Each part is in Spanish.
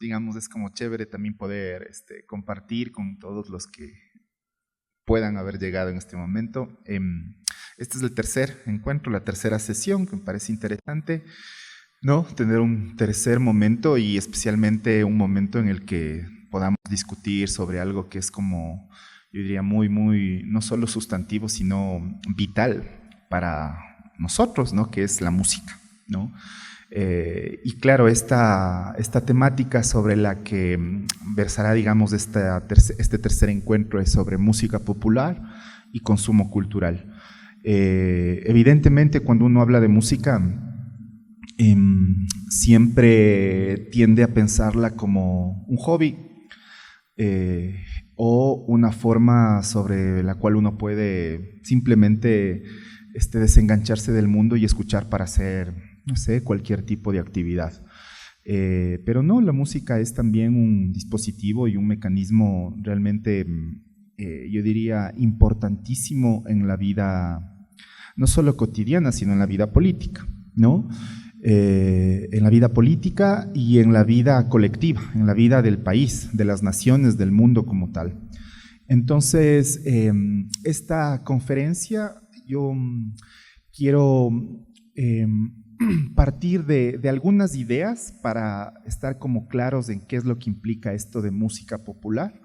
digamos, es como chévere también poder compartir con todos los que puedan haber llegado en este momento. Este es el tercer encuentro, la tercera sesión, que me parece interesante, ¿no? Tener un tercer momento y especialmente un momento en el que podamos discutir sobre algo que es como, yo diría, muy, muy, no solo sustantivo, sino vital para nosotros, ¿no? Que es la música, ¿no? Y claro, esta temática sobre la que versará, digamos, este tercer encuentro es sobre música popular y consumo cultural. Evidentemente, cuando uno habla de música, siempre tiende a pensarla como un hobby o una forma sobre la cual uno puede simplemente desengancharse del mundo y escuchar para hacer, no sé, cualquier tipo de actividad. Pero no, la música es también un dispositivo y un mecanismo realmente, yo diría, importantísimo en la vida, no solo cotidiana, sino en la vida política, ¿no? En la vida política y en la vida colectiva, en la vida del país, de las naciones, del mundo como tal. Entonces, esta conferencia yo quiero partir de algunas ideas para estar como claros en qué es lo que implica esto de música popular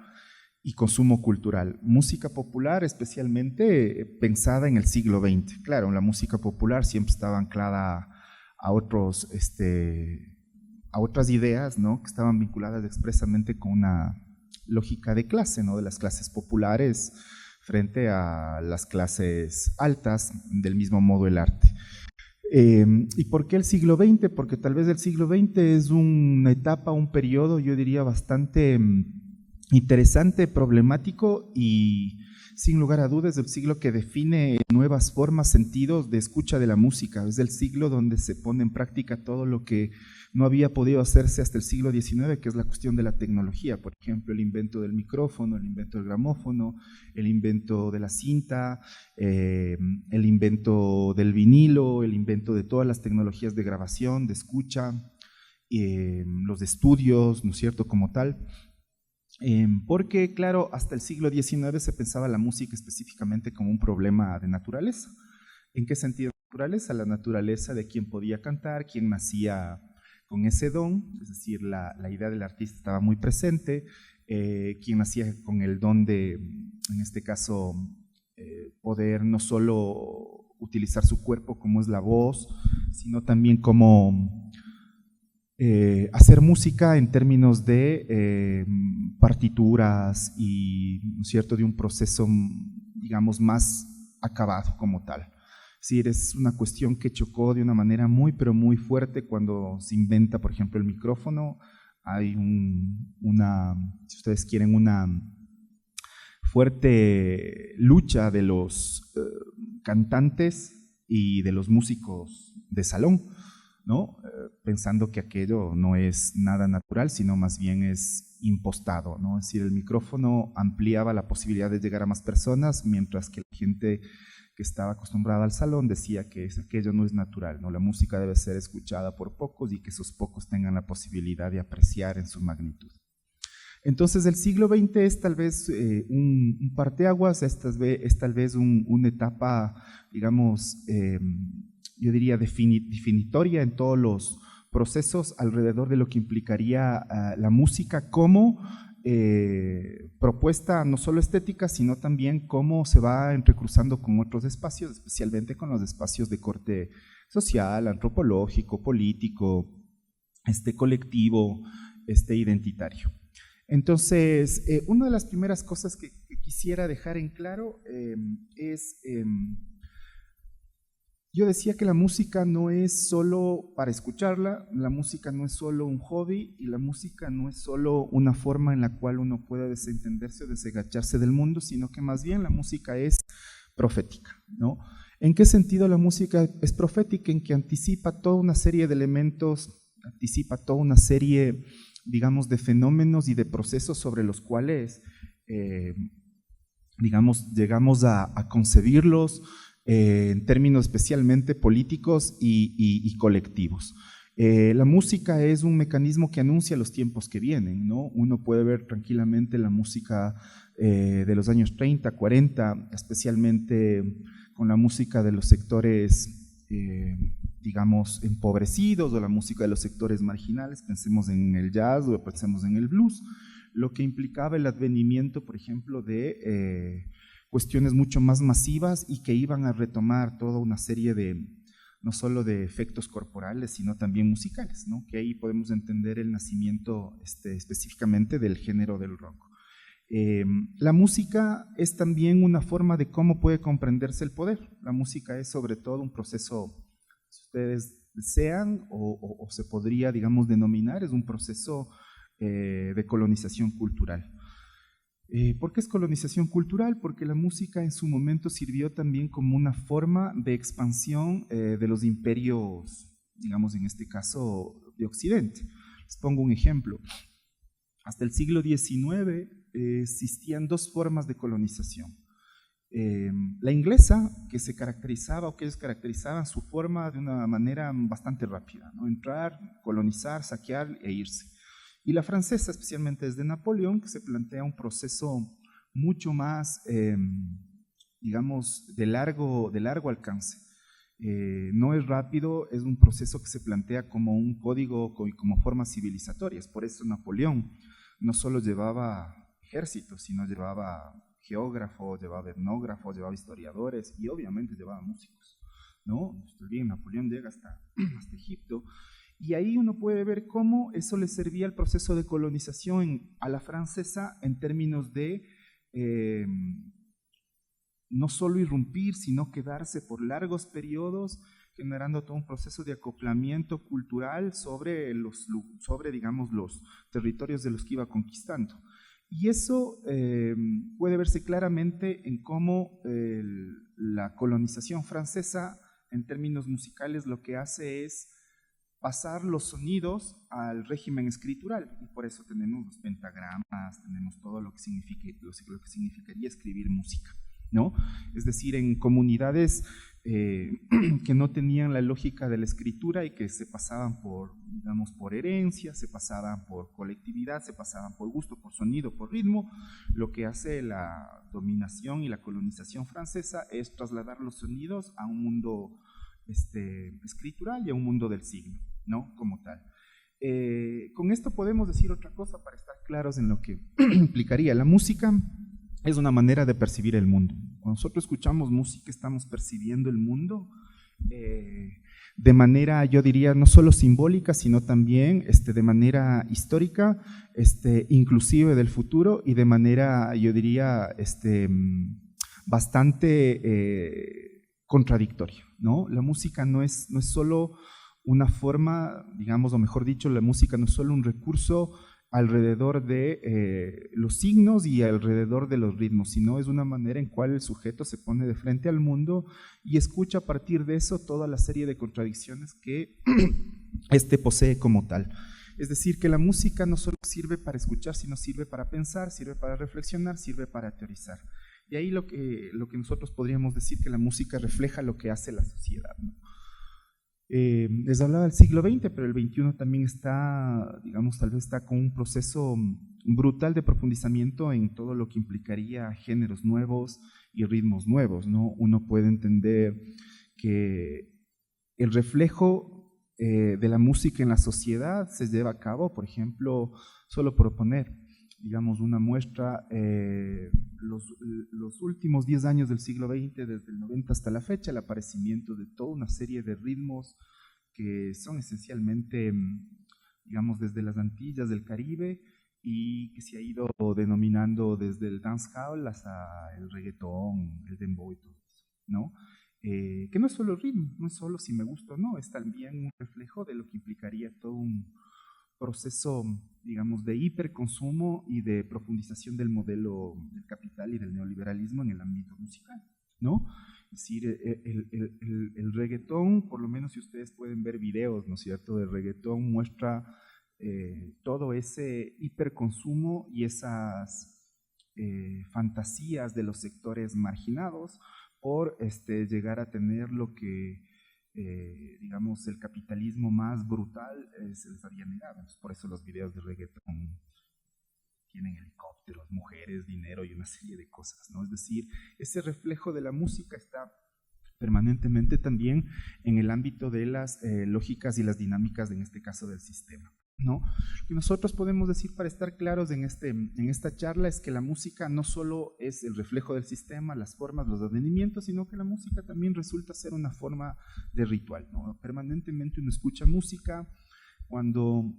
y consumo cultural. Música popular especialmente pensada en el siglo XX. Claro, la música popular siempre estaba anclada a otras ideas, ¿no? Que estaban vinculadas expresamente con una lógica de clase, ¿no? De las clases populares frente a las clases altas, del mismo modo el arte. ¿Y por qué el siglo XX? Porque tal vez el siglo XX es una etapa, un periodo, yo diría, bastante interesante, problemático y sin lugar a dudas el siglo que define nuevas formas, sentidos de escucha de la música. Es el siglo donde se pone en práctica todo lo que no había podido hacerse hasta el siglo XIX, que es la cuestión de la tecnología. Por ejemplo, el invento del micrófono, el invento del gramófono, el invento de la cinta, el invento del vinilo, el invento de todas las tecnologías de grabación, de escucha, los estudios, ¿no es cierto?, como tal. Porque, claro, hasta el siglo XIX se pensaba la música específicamente como un problema de naturaleza. ¿En qué sentido naturaleza? La naturaleza de quién podía cantar, quién nacía con ese don, es decir, la idea del artista estaba muy presente, quién nacía con el don de, en este caso, poder no solo utilizar su cuerpo como es la voz, sino también como hacer música en términos de partituras y, ¿no es cierto?, de un proceso, digamos, más acabado como tal. Es decir, es una cuestión que chocó de una manera muy, pero muy fuerte cuando se inventa, por ejemplo, el micrófono. Hay si ustedes quieren, una fuerte lucha de los cantantes y de los músicos de salón, ¿no? Pensando que aquello no es nada natural, sino más bien es impostado, ¿no? Es decir, el micrófono ampliaba la posibilidad de llegar a más personas, mientras que la gente que estaba acostumbrada al salón decía que aquello no es natural, ¿no? La música debe ser escuchada por pocos y que esos pocos tengan la posibilidad de apreciar en su magnitud. Entonces el siglo XX es tal vez un parteaguas, es tal vez una etapa, digamos, yo diría definitoria en todos los procesos alrededor de lo que implicaría la música como propuesta no solo estética, sino también cómo se va entrecruzando con otros espacios, especialmente con los espacios de corte social, antropológico, político, colectivo, identitario. Entonces, una de las primeras cosas que quisiera dejar en claro es, yo decía que la música no es solo para escucharla, la música no es solo un hobby y la música no es solo una forma en la cual uno puede desentenderse o desagacharse del mundo, sino que más bien la música es profética, ¿no? ¿En qué sentido la música es profética? En que anticipa toda una serie de elementos, anticipa toda una serie, digamos, de fenómenos y de procesos sobre los cuales, digamos, llegamos a concebirlos en términos especialmente políticos y colectivos. La música es un mecanismo que anuncia los tiempos que vienen, ¿no? Uno puede ver tranquilamente la música de los años 30, 40, especialmente con la música de los sectores, digamos, empobrecidos, o la música de los sectores marginales, pensemos en el jazz o pensemos en el blues, lo que implicaba el advenimiento, por ejemplo, de cuestiones mucho más masivas y que iban a retomar toda una serie de, no solo de efectos corporales, sino también musicales, ¿no? Que ahí podemos entender el nacimiento específicamente del género del rock. La música es también una forma de cómo puede comprenderse el poder. La música es sobre todo un proceso, si ustedes desean, o se podría, digamos, denominar, es un proceso de colonización cultural. ¿Por qué es colonización cultural? Porque la música en su momento sirvió también como una forma de expansión de los imperios, digamos en este caso, de Occidente. Les pongo un ejemplo. Hasta el siglo XIX existían dos formas de colonización. La inglesa, que se caracterizaba, o que ellos caracterizaban su forma de una manera bastante rápida, ¿no? Entrar, colonizar, saquear e irse. Y la francesa, especialmente desde Napoleón, que se plantea un proceso mucho más, digamos, de largo alcance. No es rápido, es un proceso que se plantea como un código, como formas civilizatorias. Por eso Napoleón no solo llevaba ejércitos, sino llevaba geógrafos, llevaba etnógrafos, llevaba historiadores y obviamente llevaba músicos, ¿no? Bien, Napoleón llega hasta Egipto. Y ahí uno puede ver cómo eso le servía al proceso de colonización a la francesa en términos de no solo irrumpir, sino quedarse por largos periodos, generando todo un proceso de acoplamiento cultural sobre, digamos, los territorios de los que iba conquistando. Y eso puede verse claramente en cómo la colonización francesa, en términos musicales, lo que hace es pasar los sonidos al régimen escritural, y por eso tenemos los pentagramas, tenemos todo lo que significaría escribir música, ¿no? Es decir, en comunidades que no tenían la lógica de la escritura y que se pasaban por, digamos, por herencia, se pasaban por colectividad, se pasaban por gusto, por sonido, por ritmo, lo que hace la dominación y la colonización francesa es trasladar los sonidos a un mundo escritural y a un mundo del signo, ¿no? Como tal. Con esto podemos decir otra cosa para estar claros en lo que implicaría. La música es una manera de percibir el mundo. Cuando nosotros escuchamos música, estamos percibiendo el mundo de manera, yo diría, no solo simbólica, sino también de manera histórica, inclusive del futuro, y de manera, yo diría, bastante contradictoria, ¿no? La música no es solo una forma, digamos, o mejor dicho, la música no es solo un recurso alrededor de los signos y alrededor de los ritmos, sino es una manera en cual el sujeto se pone de frente al mundo y escucha a partir de eso toda la serie de contradicciones que posee como tal. Es decir, que la música no solo sirve para escuchar, sino sirve para pensar, sirve para reflexionar, sirve para teorizar. Y ahí lo que nosotros podríamos decir que la música refleja lo que hace la sociedad, ¿no? Les hablaba del siglo XX, pero el XXI también está, digamos, tal vez está con un proceso brutal de profundizamiento en todo lo que implicaría géneros nuevos y ritmos nuevos, ¿no? Uno puede entender que el reflejo de la música en la sociedad se lleva a cabo, por ejemplo, solo por poner, digamos, una muestra, los últimos 10 años del siglo XX, desde el 90 hasta la fecha, el aparecimiento de toda una serie de ritmos que son esencialmente, digamos, desde las Antillas del Caribe, y que se ha ido denominando desde el dancehall hasta el reggaetón, el dembow y todo eso, ¿no? Que no es solo ritmo, no es solo si me gusta o no, es también un reflejo de lo que implicaría todo un proceso, digamos, de hiperconsumo y de profundización del modelo del capital y del neoliberalismo en el ámbito musical, ¿no? Es decir, el reggaetón, por lo menos si ustedes pueden ver videos, ¿no es cierto?, del reggaetón, muestra todo ese hiperconsumo y esas fantasías de los sectores marginados por llegar a tener lo que digamos, el capitalismo más brutal se les había negado. Por eso los videos de reggaetón tienen helicópteros, mujeres, dinero y una serie de cosas, ¿no? Es decir, ese reflejo de la música está permanentemente también en el ámbito de las lógicas y las dinámicas, en este caso del sistema, ¿no? Lo que nosotros podemos decir para estar claros en esta charla es que la música no solo es el reflejo del sistema, las formas, los advenimientos, sino que la música también resulta ser una forma de ritual, ¿no? Permanentemente uno escucha música cuando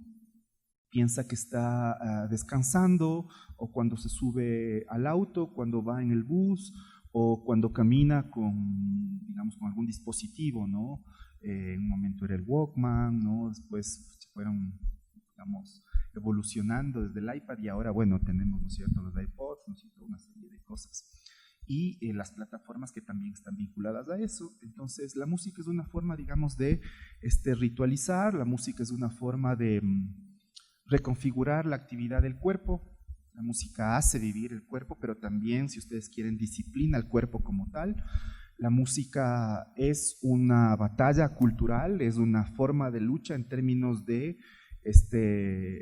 piensa que está descansando, o cuando se sube al auto, cuando va en el bus, o cuando camina digamos, con algún dispositivo, ¿no? En un momento era el Walkman, ¿no? Después se fueron, digamos, evolucionando desde el iPad y ahora, bueno, tenemos, ¿no es cierto?, los iPods, ¿no es cierto?, una serie de cosas. Y las plataformas que también están vinculadas a eso. Entonces, la música es una forma, digamos, de ritualizar, la música es una forma de reconfigurar la actividad del cuerpo. La música hace vivir el cuerpo, pero también, si ustedes quieren, disciplina el cuerpo como tal. La música es una batalla cultural, es una forma de lucha en términos de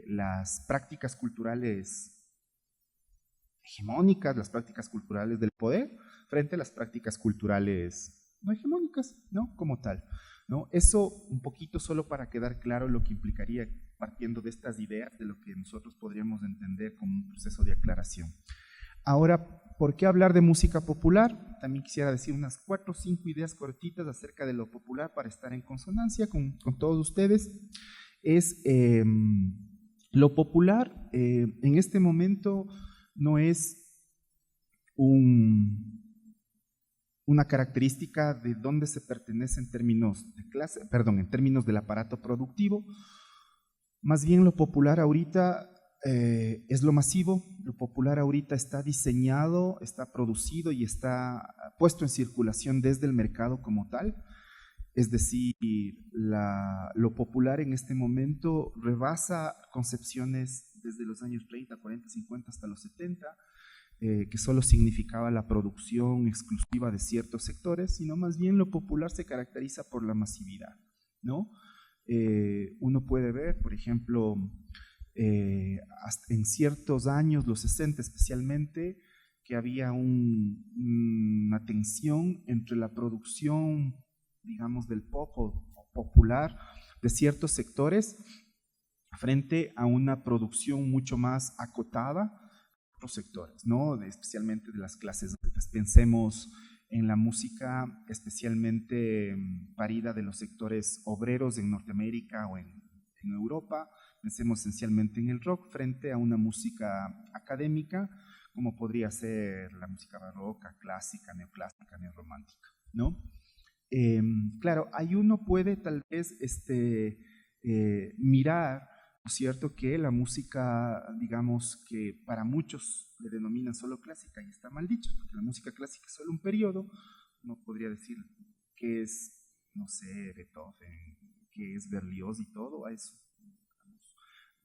las prácticas culturales hegemónicas, las prácticas culturales del poder, frente a las prácticas culturales no hegemónicas, ¿no?, como tal, ¿no? Eso un poquito solo para quedar claro lo que implicaría, partiendo de estas ideas, de lo que nosotros podríamos entender como un proceso de aclaración. Ahora, ¿por qué hablar de música popular? También quisiera decir unas 4 o 5 ideas cortitas acerca de lo popular para estar en consonancia con todos ustedes. Lo popular en este momento no es una característica de dónde se pertenece en términos de clase, perdón, en términos del aparato productivo. Más bien lo popular ahorita es lo masivo. Lo popular ahorita está diseñado, está producido y está puesto en circulación desde el mercado como tal. Es decir, lo popular en este momento rebasa concepciones desde los años 30, 40, 50 hasta los 70, que solo significaba la producción exclusiva de ciertos sectores, sino más bien lo popular se caracteriza por la masividad, ¿no? Uno puede ver, por ejemplo, hasta en ciertos años, los 60 especialmente, que había una tensión entre la producción, digamos, del pop o popular de ciertos sectores frente a una producción mucho más acotada de otros sectores, ¿no? Especialmente de las clases altas. Pensemos en la música especialmente parida de los sectores obreros en Norteamérica o en Europa. Pensemos esencialmente en el rock frente a una música académica, como podría ser la música barroca, clásica, neoclásica, neorromántica, ¿no? Claro, ahí uno puede tal vez mirar, ¿no es cierto?, que la música, digamos, que para muchos le denominan solo clásica, y está mal dicho, porque la música clásica es solo un periodo. Uno podría decir que es, no sé, Beethoven, que es Berlioz y todo eso.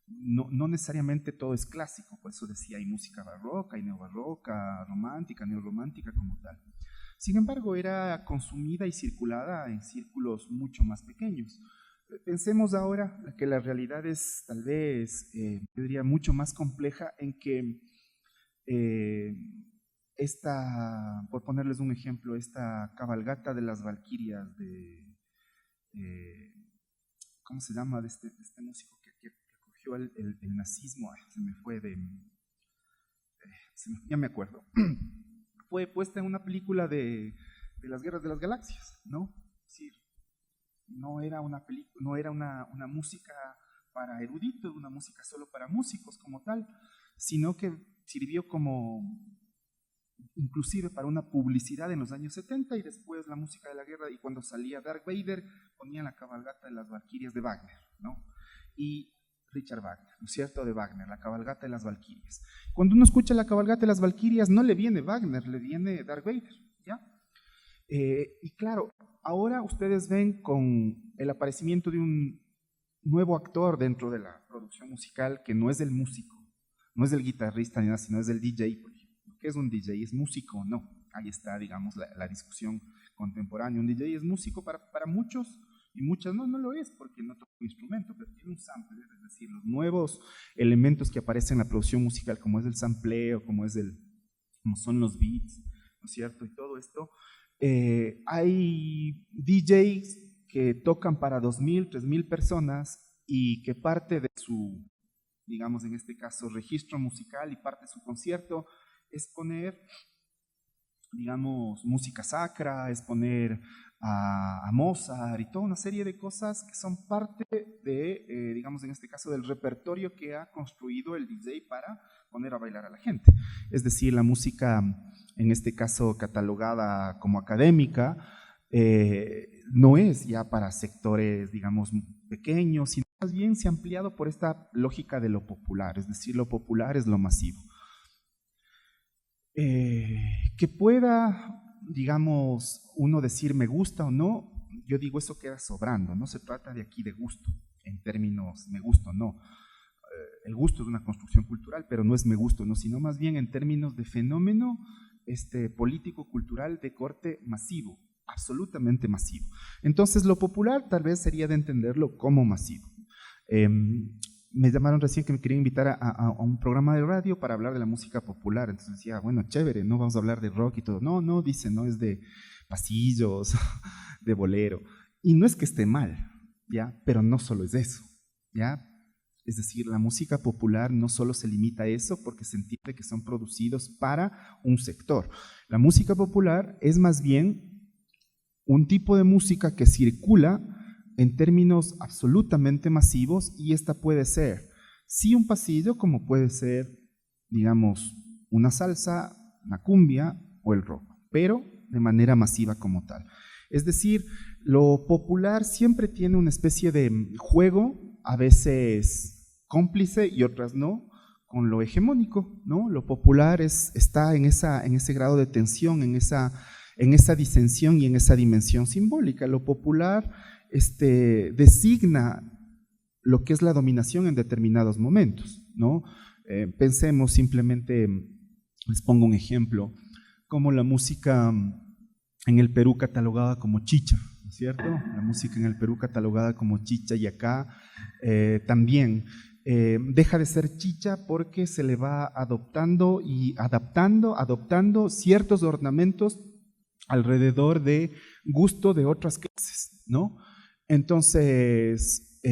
No necesariamente todo es clásico, por eso decía, hay música barroca, hay neobarroca, romántica, neorromántica como tal. Sin embargo, era consumida y circulada en círculos mucho más pequeños. Pensemos ahora que la realidad es tal vez, yo diría, mucho más compleja, en que por ponerles un ejemplo, esta cabalgata de las Valquirias ¿cómo se llama? De este músico que acogió el nazismo, ya me acuerdo. Fue puesta en una película de las Guerras de las Galaxias, ¿no? Es decir, no era una música para eruditos, una música solo para músicos como tal, sino que sirvió como inclusive para una publicidad en los años 70, y después la música de la guerra, y cuando salía Darth Vader ponían la cabalgata de las Valquirias de Wagner, ¿no? Y Richard Wagner, ¿no es cierto?, de Wagner, la cabalgata de las Valquirias. Cuando uno escucha la cabalgata de las Valquirias, no le viene Wagner, le viene Darth Vader, ¿ya? Y claro, ahora ustedes ven con el aparecimiento de un nuevo actor dentro de la producción musical, que no es el músico, no es el guitarrista ni nada, sino es el DJ, por ejemplo. ¿Qué es un DJ? ¿Es músico o no? ahí está, digamos, la discusión contemporánea. Un DJ es músico para muchos y muchas no lo es porque no toca un instrumento, pero tiene un sampler, es decir, los nuevos elementos que aparecen en la producción musical, como es el sampleo, como son los beats, ¿no es cierto? Y todo esto. Hay DJs que tocan para 2.000, 3.000 personas y que parte de su, digamos en este caso, registro musical y parte de su concierto es poner, digamos, música sacra, es poner a Mozart y toda una serie de cosas que son parte de, digamos en este caso, del repertorio que ha construido el DJ para poner a bailar a la gente. Es decir, la música, en este caso catalogada como académica, no es ya para sectores, digamos, pequeños, sino más bien se ha ampliado por esta lógica de lo popular, es decir, lo popular es lo masivo. Que pueda, digamos, uno decir me gusta o no, yo digo eso queda sobrando, no se trata de aquí de gusto, en términos me gusta o no. El gusto es una construcción cultural, pero no es me gusto, no, sino más bien en términos de fenómeno político-cultural de corte masivo, absolutamente masivo. Entonces lo popular tal vez sería de entenderlo como masivo. Me llamaron recién que me querían invitar a un programa de radio para hablar de la música popular, entonces decía, bueno, chévere, no vamos a hablar de rock y todo, no, dice, no, es de pasillos, de bolero, y no es que esté mal, ¿ya? Pero no solo es eso, ¿ya? Es decir, la música popular no solo se limita a eso porque se entiende que son producidos para un sector. La música popular es más bien un tipo de música que circula en términos absolutamente masivos y esta puede ser, sí un pasillo, como puede ser, digamos, una salsa, una cumbia o el rock, pero de manera masiva como tal. Es decir, lo popular siempre tiene una especie de juego, a veces cómplice y otras no, con lo hegemónico, ¿no? Lo popular está en ese grado de tensión, en esa disensión y en esa dimensión simbólica. Lo popular designa lo que es la dominación en determinados momentos, ¿no? Pensemos simplemente, les pongo un ejemplo, como la música en el Perú catalogada como chicha, ¿no es cierto? La música en el Perú catalogada como chicha y acá también deja de ser chicha porque se le va adoptando y adoptando ciertos ornamentos alrededor de gusto de otras clases, ¿no? Entonces,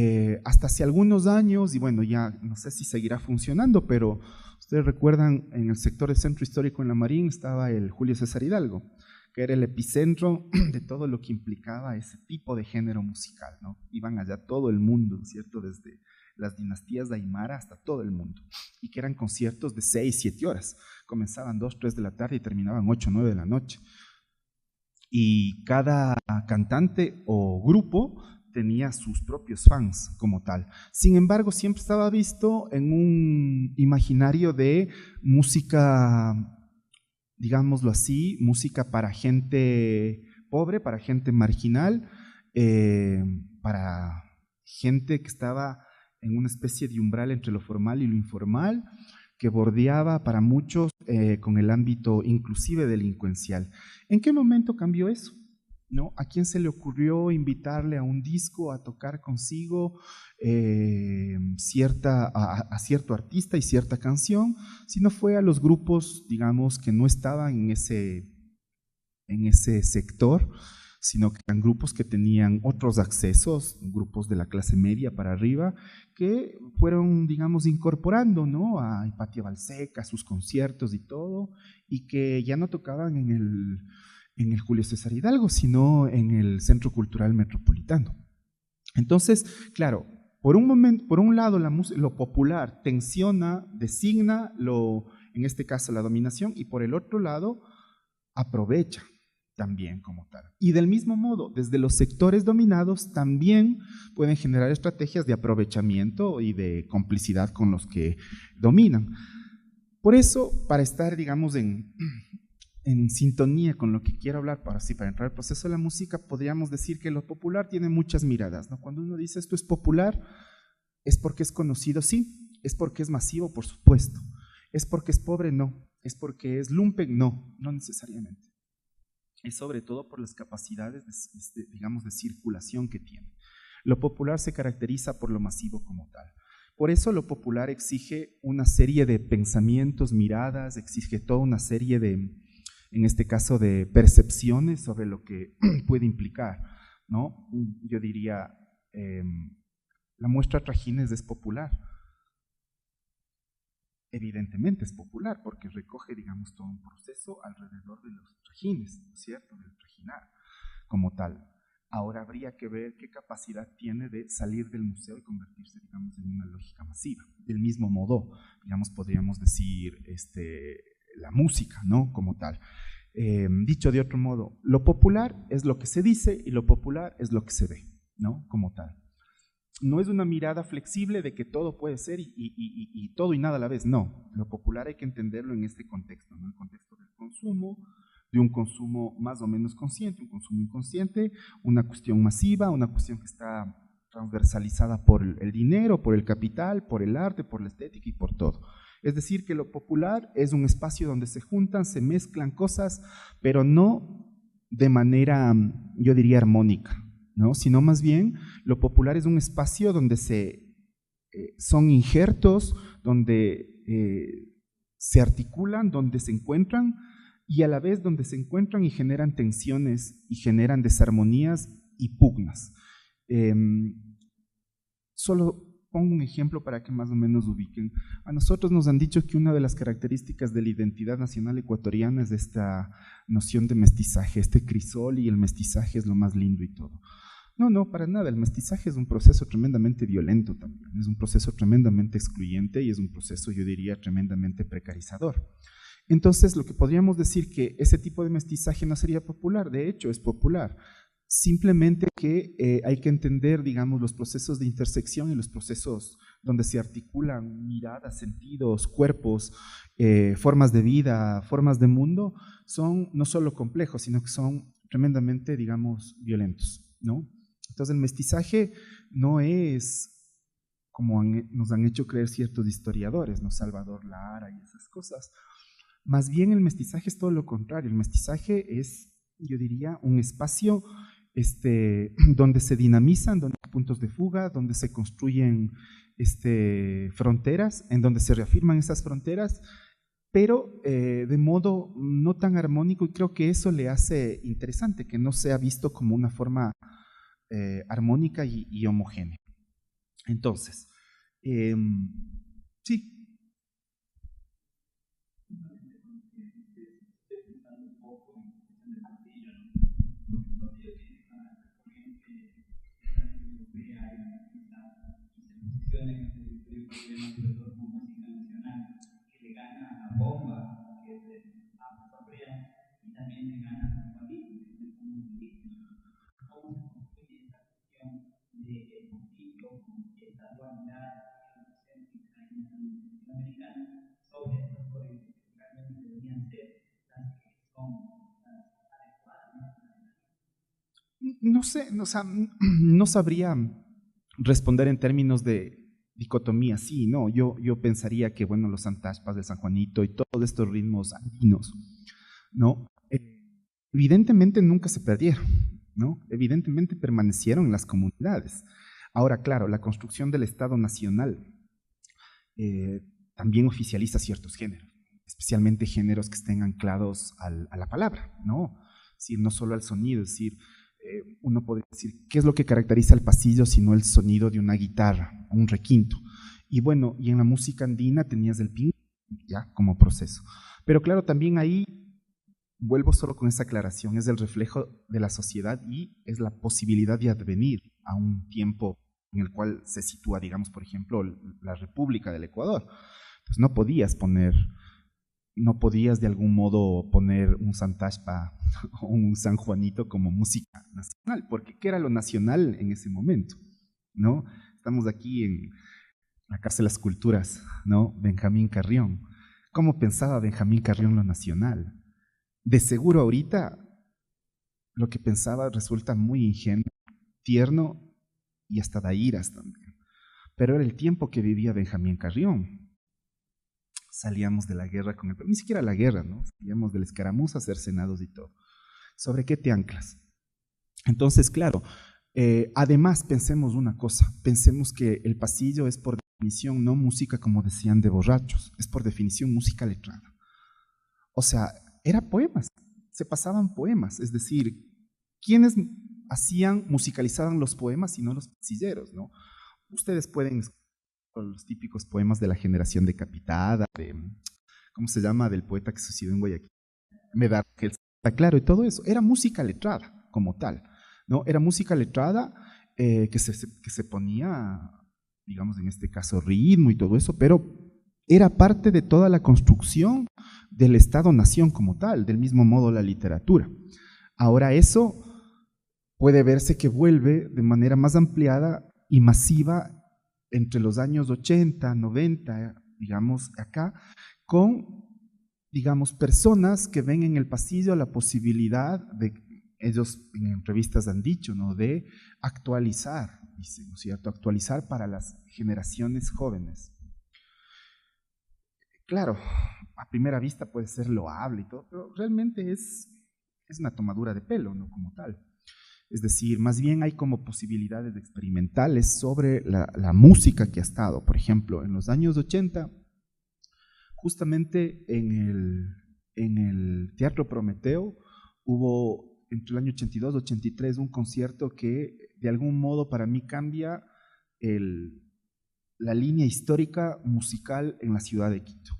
hasta hace algunos años, y bueno, ya no sé si seguirá funcionando, pero ustedes recuerdan, en el sector del Centro Histórico en La Marín estaba el Julio César Hidalgo, que era el epicentro de todo lo que implicaba ese tipo de género musical, ¿no? Iban allá todo el mundo, ¿cierto? Desde las dinastías de Aymara hasta todo el mundo, y que eran conciertos de 6, 7 horas, comenzaban 2, 3 de la tarde y terminaban 8, 9 de la noche. Y cada cantante o grupo tenía sus propios fans como tal. Sin embargo, siempre estaba visto en un imaginario de música, digámoslo así, música para gente pobre, para gente marginal, para gente que estaba en una especie de umbral entre lo formal y lo informal, que bordeaba para muchos con el ámbito inclusive delincuencial. ¿En qué momento cambió eso? ¿No? ¿A quién se le ocurrió invitarle a un disco a tocar consigo a cierto artista y cierta canción? Si no fue a los grupos, digamos, que no estaban en ese sector, sino que eran grupos que tenían otros accesos, grupos de la clase media para arriba, que fueron, digamos, incorporando, ¿no?, a Hipatia Balseca, a sus conciertos y todo, y que ya no tocaban en el Julio César Hidalgo, sino en el Centro Cultural Metropolitano. Entonces, claro, por un lado, lo popular tensiona, designa, en este caso, la dominación, y por el otro lado, aprovecha también como tal. Y del mismo modo, desde los sectores dominados también pueden generar estrategias de aprovechamiento y de complicidad con los que dominan. Por eso, para estar, digamos, en sintonía con lo que quiero hablar, para entrar al proceso de la música, podríamos decir que lo popular tiene muchas miradas, ¿no? Cuando uno dice esto es popular, es porque es conocido, sí, es porque es masivo, por supuesto, es porque es pobre, no, es porque es lumpen, no necesariamente. es sobre todo por las capacidades, digamos, de circulación que tiene. Lo popular se caracteriza por lo masivo como tal. Por eso lo popular exige una serie de pensamientos, miradas, exige toda una serie de, en este caso, de percepciones sobre lo que puede implicar, ¿no? Yo diría, la muestra Trajines es popular. Evidentemente es popular porque recoge, digamos, todo un proceso alrededor de los trajines, ¿no es cierto?, del trajinar como tal. Ahora habría que ver qué capacidad tiene de salir del museo y convertirse, digamos, en una lógica masiva. Del mismo modo, digamos, podríamos decir la música, ¿no?, como tal. Dicho de otro modo, lo popular es lo que se dice y lo popular es lo que se ve, ¿no?, como tal. No es una mirada flexible de que todo puede ser y todo y nada a la vez, no. Lo popular hay que entenderlo en este contexto, ¿no?, el contexto del consumo, de un consumo más o menos consciente, un consumo inconsciente, una cuestión masiva, una cuestión que está transversalizada por el dinero, por el capital, por el arte, por la estética y por todo. Es decir, que lo popular es un espacio donde se juntan, se mezclan cosas, pero no de manera, yo diría, armónica, ¿no?, sino más bien lo popular es un espacio donde son injertos, donde se articulan, donde se encuentran y a la vez donde se encuentran y generan tensiones y generan desarmonías y pugnas. Solo pongo un ejemplo para que más o menos ubiquen. A nosotros nos han dicho que una de las características de la identidad nacional ecuatoriana es esta noción de mestizaje, este crisol, y el mestizaje es lo más lindo y todo. No, no, para nada. El mestizaje es un proceso tremendamente violento también, es un proceso tremendamente excluyente y es un proceso, yo diría, tremendamente precarizador. Entonces, lo que podríamos decir que ese tipo de mestizaje no sería popular, de hecho es popular, simplemente que hay que entender, digamos, los procesos de intersección y los procesos donde se articulan miradas, sentidos, cuerpos, formas de vida, formas de mundo, son no solo complejos, sino que son tremendamente, digamos, violentos, ¿no? Entonces el mestizaje no es como nos han hecho creer ciertos historiadores, ¿no?, Salvador Lara y esas cosas. Más bien el mestizaje es todo lo contrario. El mestizaje es, yo diría, un espacio donde se dinamizan, donde hay puntos de fuga, donde se construyen fronteras, en donde se reafirman esas fronteras, pero de modo no tan armónico, y creo que eso le hace interesante, que no sea visto como una forma armónica y homogénea. Entonces, sí. No sé, o sea, no sabría responder en términos de dicotomía, sí, no, yo pensaría que, bueno, los santashpas de San Juanito y todos estos ritmos andinos, ¿no? Evidentemente nunca se perdieron, ¿no? Evidentemente permanecieron en las comunidades. Ahora, claro, la construcción del Estado Nacional también oficializa ciertos géneros, especialmente géneros que estén anclados a la palabra, ¿no? Es decir, no solo al sonido, es decir, uno podría decir, ¿qué es lo que caracteriza el pasillo sino el sonido de una guitarra, un requinto? Y bueno, y en la música andina tenías el ping, ya, como proceso. Pero claro, también ahí, vuelvo solo con esa aclaración, es el reflejo de la sociedad y es la posibilidad de advenir a un tiempo en el cual se sitúa, digamos, por ejemplo, la República del Ecuador. Pues no podías de algún modo poner un santashpa o un San Juanito como música nacional, porque ¿qué era lo nacional en ese momento? ¿No? Estamos aquí en la Cárcel de las Culturas, ¿no? Benjamín Carrión. ¿Cómo pensaba Benjamín Carrión lo nacional? De seguro ahorita lo que pensaba resulta muy ingenuo, tierno y hasta da iras también. Pero era el tiempo que vivía Benjamín Carrión. Salíamos de la guerra con el... Ni siquiera la guerra, ¿no? Salíamos de la escaramuza, cercenados y todo. ¿Sobre qué te anclas? Entonces, claro, además pensemos una cosa, pensemos que el pasillo es por definición no música como decían de borrachos, es por definición música letrada. O sea, era poemas, se pasaban poemas, es decir, ¿quiénes musicalizaban los poemas y no los pasilleros, ¿no? Ustedes pueden escuchar los típicos poemas de la generación decapitada, ¿cómo se llama? Del poeta que suicidó en Guayaquil, Medard, que está claro, y todo eso, era música letrada como tal, ¿no? Era música letrada que se ponía, digamos en este caso, ritmo y todo eso, pero era parte de toda la construcción del Estado-nación como tal, del mismo modo la literatura. Ahora eso puede verse que vuelve de manera más ampliada y masiva entre los años 80, 90, digamos acá, con, digamos, personas que ven en el pasillo la posibilidad de, ellos en revistas han dicho, ¿no?, de actualizar, dicen, ¿no es cierto?, actualizar para las generaciones jóvenes. Claro, a primera vista puede ser loable y todo, pero realmente es una tomadura de pelo, ¿no?, como tal. Es decir, más bien hay como posibilidades experimentales sobre la música que ha estado. Por ejemplo, en los años 80, justamente en el Teatro Prometeo, hubo entre el año 82 y 83 un concierto que de algún modo para mí cambia la línea histórica musical en la ciudad de Quito.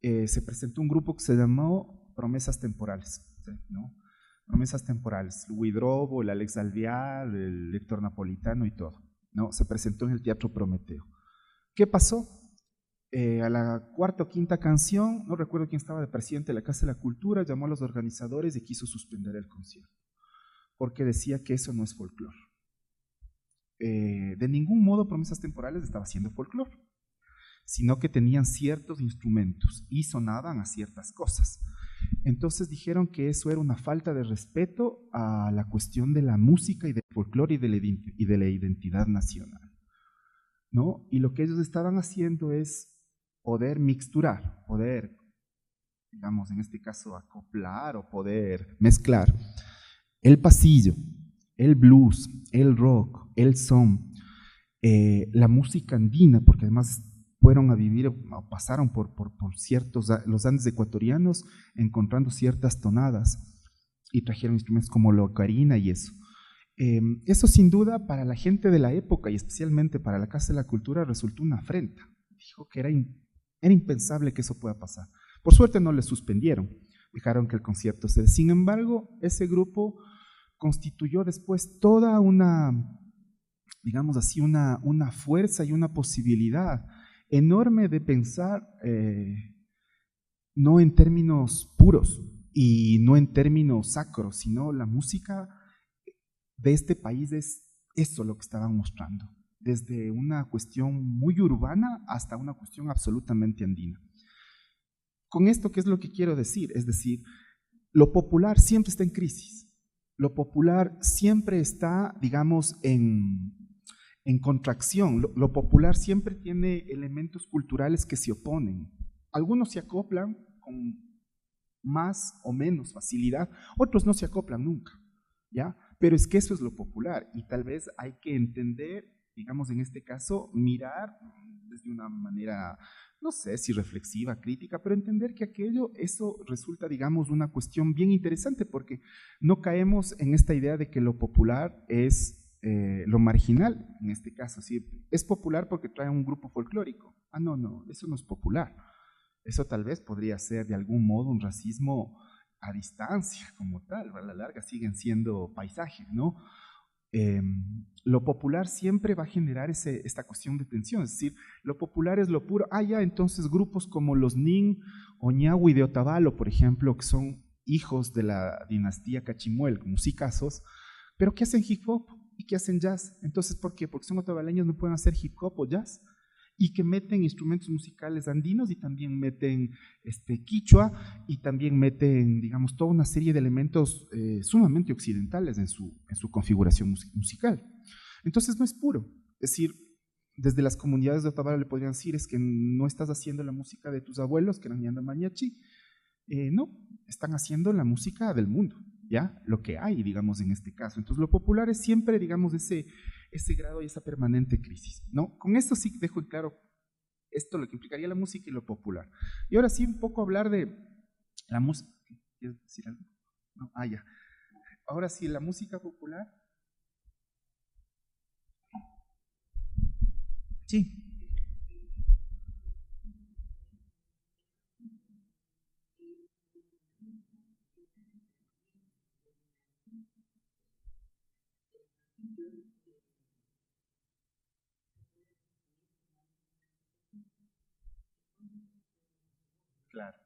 Se presentó un grupo que se llamó Promesas Temporales, ¿no? Promesas Temporales, Huidrobo, el Alex Alvear, el Héctor Napolitano y todo, ¿no? Se presentó en el Teatro Prometeo. ¿Qué pasó? A la cuarta o quinta canción, no recuerdo quién estaba de presidente de la Casa de la Cultura, llamó a los organizadores y quiso suspender el concierto, porque decía que eso no es folclore. De ningún modo Promesas Temporales estaba haciendo folclore, sino que tenían ciertos instrumentos y sonaban a ciertas cosas. Entonces dijeron que eso era una falta de respeto a la cuestión de la música y del folclore y de la identidad nacional, ¿no? Y lo que ellos estaban haciendo es poder mixturar, poder, digamos, en este caso, acoplar o poder mezclar el pasillo, el blues, el rock, el son, la música andina, porque además fueron a vivir, pasaron por ciertos, los Andes ecuatorianos, encontrando ciertas tonadas y trajeron instrumentos como la ocarina y eso. Eso sin duda para la gente de la época y especialmente para la Casa de la Cultura resultó una afrenta. Dijo que era impensable que eso pueda pasar. Por suerte no le suspendieron, dejaron que el concierto se dé. Sin embargo, ese grupo constituyó después toda una, digamos así, una fuerza y una posibilidad enorme de pensar no en términos puros y no en términos sacros, sino la música de este país es eso lo que estaban mostrando, desde una cuestión muy urbana hasta una cuestión absolutamente andina. Con esto, ¿qué es lo que quiero decir? Es decir, lo popular siempre está en crisis, lo popular siempre está, digamos, en contracción. Lo popular siempre tiene elementos culturales que se oponen. Algunos se acoplan con más o menos facilidad, otros no se acoplan nunca, ¿ya? Pero es que eso es lo popular y tal vez hay que entender, digamos en este caso, mirar desde una manera, no sé si reflexiva, crítica, pero entender que eso resulta, digamos, una cuestión bien interesante porque no caemos en esta idea de que lo popular es lo marginal, en este caso, ¿sí? Es popular porque trae un grupo folclórico. Ah, no, eso no es popular. Eso tal vez podría ser de algún modo un racismo a distancia como tal, a la larga siguen siendo paisajes, ¿no? Lo popular siempre va a generar esta cuestión de tensión, es decir, lo popular es lo puro. Ya, entonces grupos como los Nin, Oñahui de Otavalo, por ejemplo, que son hijos de la dinastía Cachimuel, musicazos, pero que hacen hip hop y que hacen jazz. Entonces, ¿por qué? Porque son otavaleños, no pueden hacer hip hop o jazz, y que meten instrumentos musicales andinos y también meten quichua y también meten, digamos, toda una serie de elementos sumamente occidentales en su configuración musical. Entonces no es puro, es decir, desde las comunidades de Otavalo le podrían decir es que no estás haciendo la música de tus abuelos que eran ñanda mariachi, no, están haciendo la música del mundo, ¿ya? Lo que hay, digamos, en este caso. Entonces, lo popular es siempre, digamos, ese grado y esa permanente crisis, ¿no? Con esto sí dejo en claro esto, lo que implicaría la música y lo popular. Y ahora sí, un poco hablar de la música. ¿Quieres decir algo? No, ya. Ahora sí, la música popular. Sí. Claro.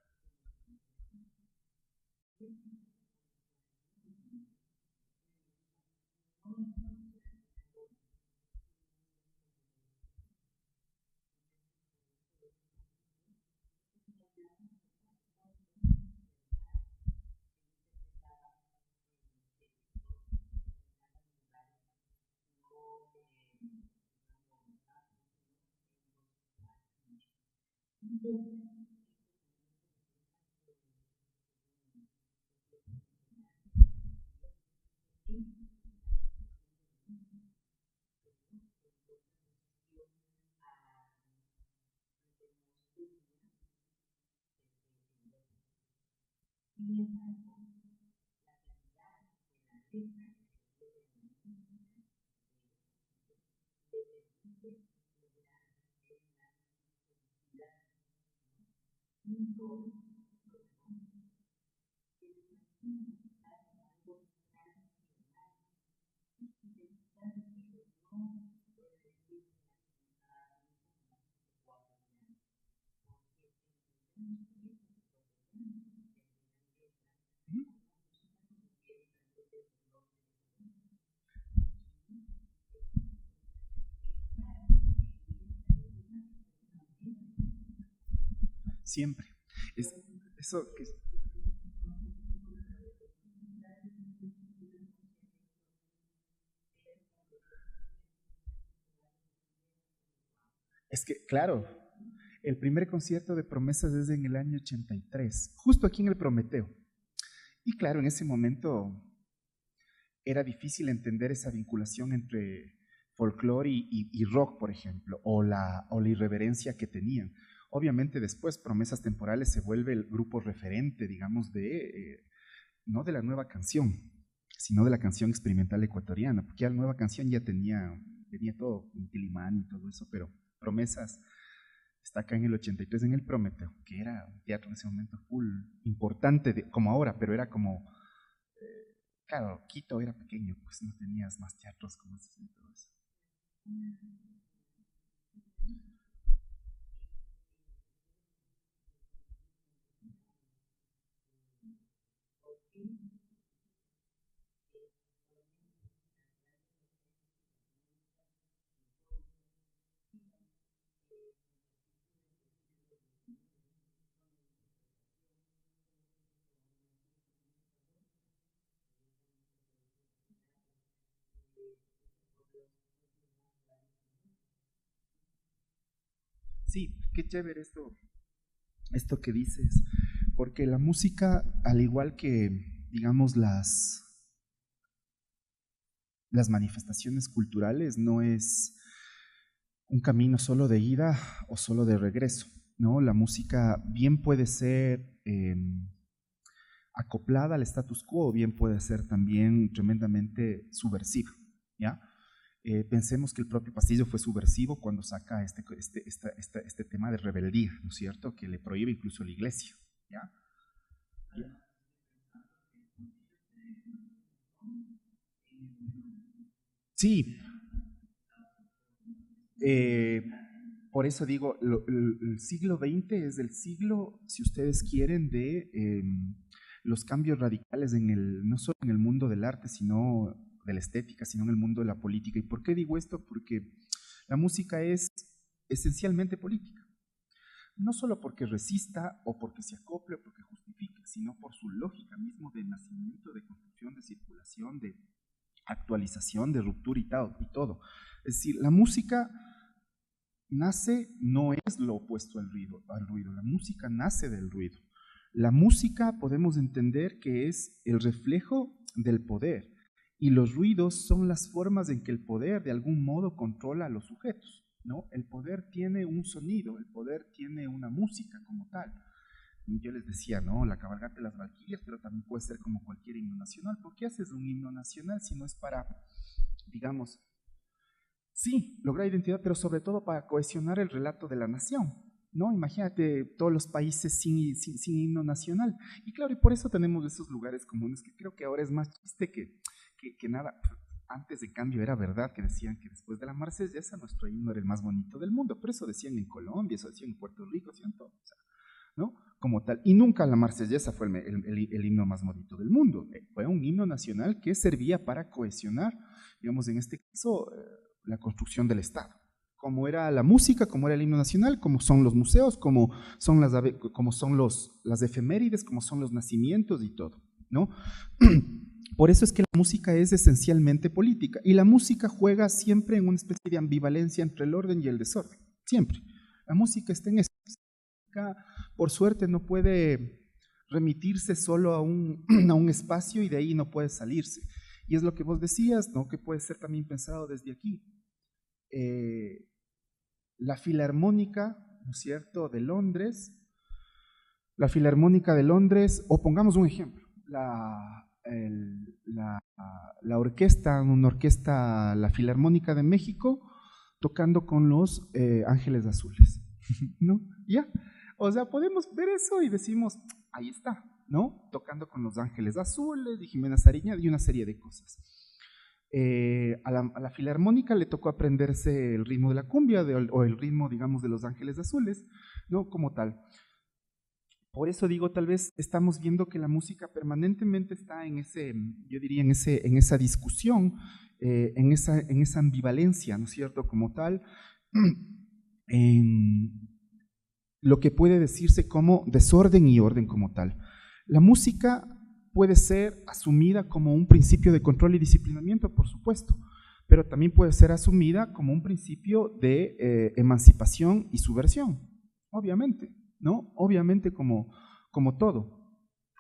Siempre. Es, eso que es que, claro, el primer concierto de Promesas es en el año 83, justo aquí en el Prometeo. Y claro, en ese momento era difícil entender esa vinculación entre folclore y rock, por ejemplo, o la irreverencia que tenían. Obviamente después Promesas Temporales se vuelve el grupo referente, digamos, no de la nueva canción, sino de la canción experimental ecuatoriana, porque ya la nueva canción ya tenía todo, Intilimán y todo eso, pero Promesas está acá en el 83 en el Prometeo, que era un teatro en ese momento full importante, como ahora, pero era como, claro, Quito era pequeño, pues no tenías más teatros como ese y todo eso. Sí, qué chévere esto que dices, porque la música, al igual que, digamos, las manifestaciones culturales, no es un camino solo de ida o solo de regreso, ¿no? La música bien puede ser acoplada al status quo, o bien puede ser también tremendamente subversiva, ¿ya? Pensemos que el propio Pastillo fue subversivo cuando saca este tema de rebeldía, ¿no es cierto? Que le prohíbe incluso la iglesia, ¿ya? Sí, eh, por eso digo, el siglo XX es el siglo, si ustedes quieren, de los cambios radicales no solo en el mundo del arte, sino de la estética, sino en el mundo de la política. ¿Y por qué digo esto? Porque la música es esencialmente política. No solo porque resista o porque se acople o porque justifique, sino por su lógica mismo de nacimiento, de construcción, de circulación, de actualización, de ruptura y todo. Es decir, la música nace, no es lo opuesto al ruido. La música nace del ruido. La música podemos entender que es el reflejo del poder y los ruidos son las formas en que el poder de algún modo controla a los sujetos, ¿no? El poder tiene un sonido, el poder tiene una música como tal. Yo les decía, ¿no? La cabalgata de las Valquirias, pero también puede ser como cualquier himno nacional. ¿Por qué haces un himno nacional si no es para, digamos, sí, lograr identidad, pero sobre todo para cohesionar el relato de la nación, ¿no? Imagínate todos los países sin himno nacional. Y claro, y por eso tenemos esos lugares comunes que creo que ahora es más chiste que nada. Antes, de cambio, era verdad que decían que después de la Marsellesa nuestro himno era el más bonito del mundo, pero eso decían en Colombia, eso decían en Puerto Rico, decían todo, o sea, ¿no? Como tal. Y nunca la Marsellesa fue el himno más bonito del mundo. Fue un himno nacional que servía para cohesionar, digamos, en este caso, la construcción del Estado. Como era la música, como era el himno nacional, como son los museos, como son las efemérides, como son los nacimientos y todo, ¿no? Por eso es que la música es esencialmente política. Y la música juega siempre en una especie de ambivalencia entre el orden y el desorden. Siempre. La música está en eso. Por suerte no puede remitirse solo a un espacio y de ahí no puede salirse. Y es lo que vos decías, ¿no? Que puede ser también pensado desde aquí. La Filarmónica, ¿no es cierto?, de Londres, la Filarmónica de Londres, o pongamos un ejemplo, una orquesta, la Filarmónica de México, tocando con los Ángeles Azules, ¿no? ¿Ya? O sea, podemos ver eso y decimos, ahí está, ¿no? Tocando con los Ángeles Azules y Jimena Sariñana y una serie de cosas. A la Filarmónica le tocó aprenderse el ritmo de la cumbia o el ritmo, digamos, de los Ángeles Azules, ¿no? Como tal. Por eso digo, tal vez estamos viendo que la música permanentemente está yo diría, en esa discusión, en esa ambivalencia, ¿no es cierto?, como tal, en lo que puede decirse como desorden y orden como tal. La música puede ser asumida como un principio de control y disciplinamiento, por supuesto, pero también puede ser asumida como un principio de emancipación y subversión, obviamente, ¿no? Obviamente como todo.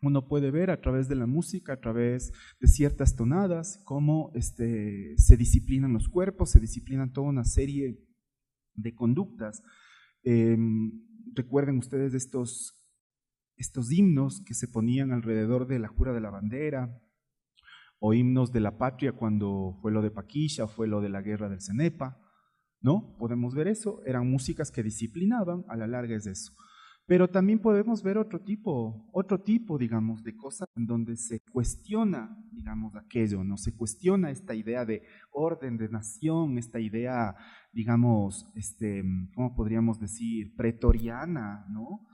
Uno puede ver a través de la música, a través de ciertas tonadas, cómo se disciplinan los cuerpos, se disciplinan toda una serie de conductas. Recuerden ustedes estos himnos que se ponían alrededor de la jura de la bandera, o himnos de la patria cuando fue lo de Paquilla o fue lo de la guerra del Cenepa, ¿no? Podemos ver eso, eran músicas que disciplinaban, a la larga es eso. Pero también podemos ver otro tipo, digamos, de cosas en donde se cuestiona, digamos, aquello, ¿no? Se cuestiona esta idea de orden, de nación, esta idea, digamos, ¿cómo podríamos decir? Pretoriana, ¿no?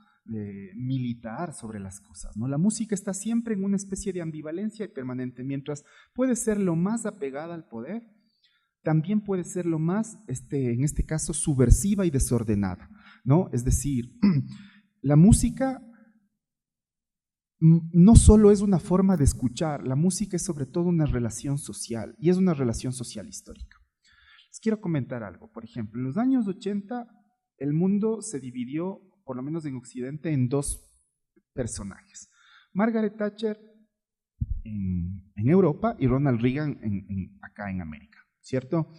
Militar sobre las cosas, ¿no? La música está siempre en una especie de ambivalencia y permanente, mientras puede ser lo más apegada al poder, también puede ser lo más, en este caso, subversiva y desordenada, ¿no? Es decir, la música no solo es una forma de escuchar, la música es sobre todo una relación social, y es una relación social histórica. Les quiero comentar algo. Por ejemplo, en los años 80 el mundo se dividió, por lo menos en Occidente, en dos personajes. Margaret Thatcher en Europa y Ronald Reagan acá en América, ¿cierto?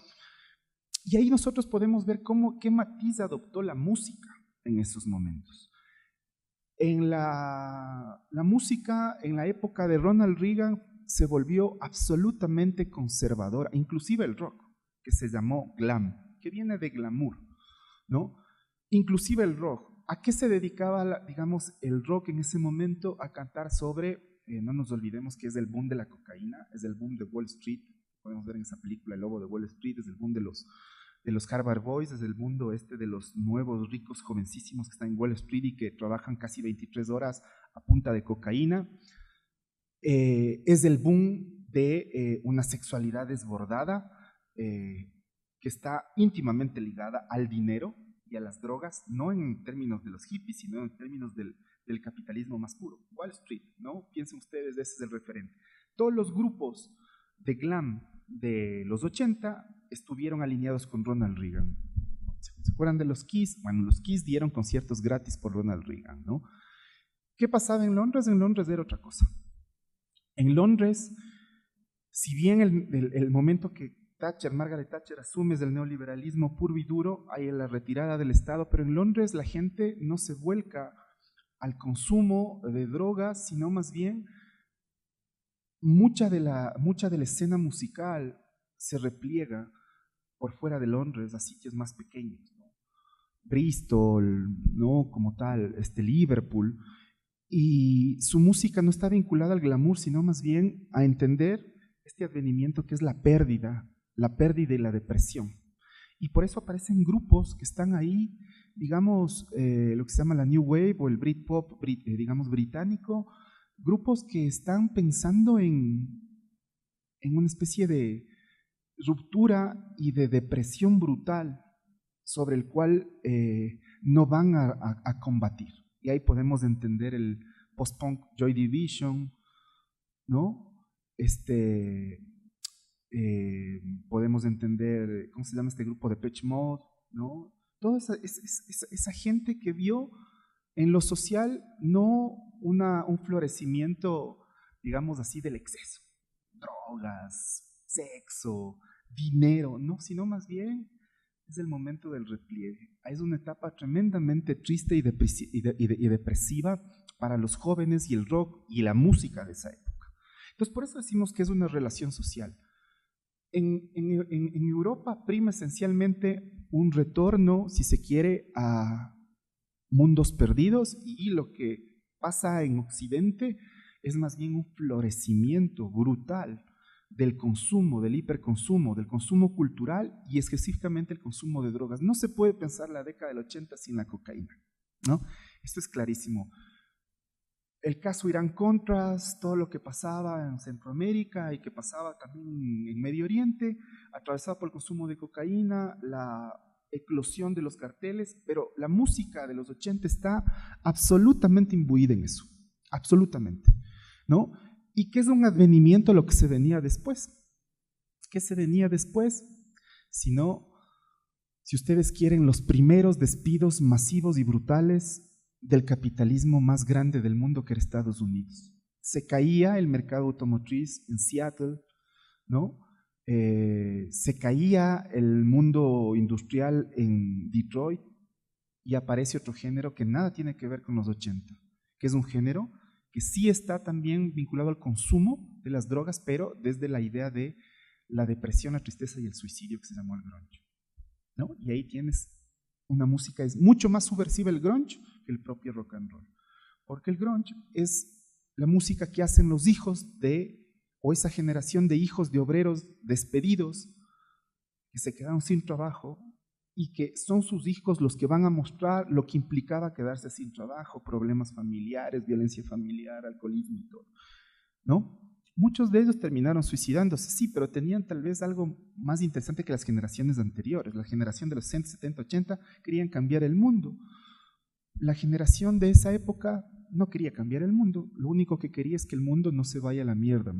Y ahí nosotros podemos ver qué matiz adoptó la música en esos momentos. La música en la época de Ronald Reagan se volvió absolutamente conservadora, inclusive el rock, que se llamó glam, que viene de glamour, ¿no? Inclusive el rock. ¿A qué se dedicaba, digamos, el rock en ese momento? A cantar sobre, no nos olvidemos que es el boom de la cocaína, es el boom de Wall Street, podemos ver en esa película El Lobo de Wall Street, es el boom de los Harvard Boys, es el mundo de los nuevos ricos jovencísimos que están en Wall Street y que trabajan casi 23 horas a punta de cocaína. Es el boom de una sexualidad desbordada que está íntimamente ligada al dinero y a las drogas, no en términos de los hippies, sino en términos del capitalismo más puro. Wall Street, ¿no? Piensen ustedes, ese es el referente. Todos los grupos de glam de los 80 estuvieron alineados con Ronald Reagan. ¿Se acuerdan de los Kiss? Bueno, los Kiss dieron conciertos gratis por Ronald Reagan, ¿no? ¿Qué pasaba en Londres? En Londres era otra cosa. En Londres, si bien el momento que Margaret Thatcher asume del neoliberalismo puro y duro, hay la retirada del Estado, pero en Londres la gente no se vuelca al consumo de drogas, sino más bien mucha de la escena musical se repliega por fuera de Londres a sitios más pequeños, ¿no? Bristol, ¿no? Como tal, Liverpool, y su música no está vinculada al glamour, sino más bien a entender este advenimiento que es la pérdida y la depresión. Y por eso aparecen grupos que están ahí, digamos, lo que se llama la New Wave o el Britpop, digamos, británico, grupos que están pensando en una especie de ruptura y de depresión brutal sobre el cual no van a combatir. Y ahí podemos entender el post-punk Joy Division, ¿no? Podemos entender, ¿cómo se llama este grupo? Depeche Mode, ¿no? Toda esa gente que vio en lo social no un florecimiento, digamos así, del exceso, drogas, sexo, dinero, no, sino más bien es el momento del repliegue. Es una etapa tremendamente triste y depresiva para los jóvenes y el rock y la música de esa época. Entonces, por eso decimos que es una relación social. En Europa prima esencialmente un retorno, si se quiere, a mundos perdidos, y lo que pasa en Occidente es más bien un florecimiento brutal del consumo, del hiperconsumo, del consumo cultural y específicamente el consumo de drogas. No se puede pensar la década del 80 sin la cocaína, ¿no? Esto es clarísimo. El caso Irán-Contras, todo lo que pasaba en Centroamérica y que pasaba también en Medio Oriente, atravesado por el consumo de cocaína, la eclosión de los carteles, pero la música de los 80 está absolutamente imbuida en eso, absolutamente, ¿no? ¿Y qué es un advenimiento lo que se venía después? ¿Qué se venía después? Sino, si ustedes quieren, los primeros despidos masivos y brutales del capitalismo más grande del mundo, que era Estados Unidos. Se caía el mercado automotriz en Seattle, ¿no? Se caía el mundo industrial en Detroit y aparece otro género que nada tiene que ver con los 80, que es un género que sí está también vinculado al consumo de las drogas, pero desde la idea de la depresión, la tristeza y el suicidio, que se llamó el grunge, ¿no? Y ahí tienes una música, es mucho más subversiva el grunge que el propio rock and roll, porque el grunge es la música que hacen los hijos de, o esa generación de hijos de obreros despedidos que se quedaron sin trabajo y que son sus hijos los que van a mostrar lo que implicaba quedarse sin trabajo, problemas familiares, violencia familiar, alcoholismo y todo, ¿no? Muchos de ellos terminaron suicidándose, sí, pero tenían tal vez algo más interesante que las generaciones anteriores. La generación de los 60, 70, 80 querían cambiar el mundo. La generación de esa época no quería cambiar el mundo, lo único que quería es que el mundo no se vaya a la mierda,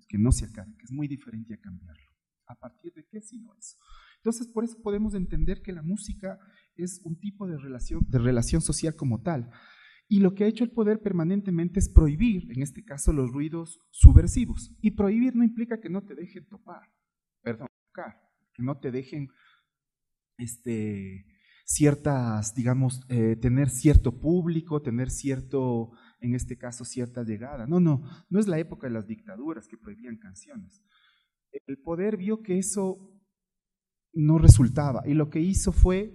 que no se acabe, que es muy diferente a cambiarlo. ¿A partir de qué? Sino eso. Entonces, por eso podemos entender que la música es un tipo de relación social como tal. Y lo que ha hecho el poder permanentemente es prohibir, en este caso, los ruidos subversivos. Y prohibir no implica que no te dejen tocar, que no te dejen ciertas, digamos, tener cierto público, tener cierto, en este caso, cierta llegada. No es la época de las dictaduras que prohibían canciones. El poder vio que eso no resultaba y lo que hizo fue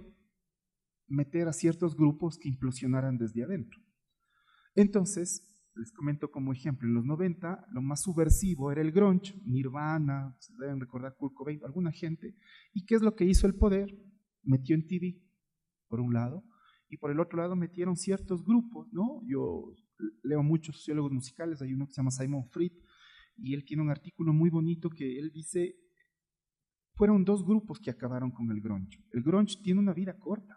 meter a ciertos grupos que implosionaran desde adentro. Entonces, les comento como ejemplo, en los 90 lo más subversivo era el grunge, Nirvana, se deben recordar Kurt Cobain, alguna gente. ¿Y qué es lo que hizo el poder? Metió en TV, por un lado, y por el otro lado metieron ciertos grupos, ¿no? Yo leo muchos sociólogos musicales, hay uno que se llama Simon Fried, y él tiene un artículo muy bonito que él dice, fueron dos grupos que acabaron con el grunge. El grunge tiene una vida corta.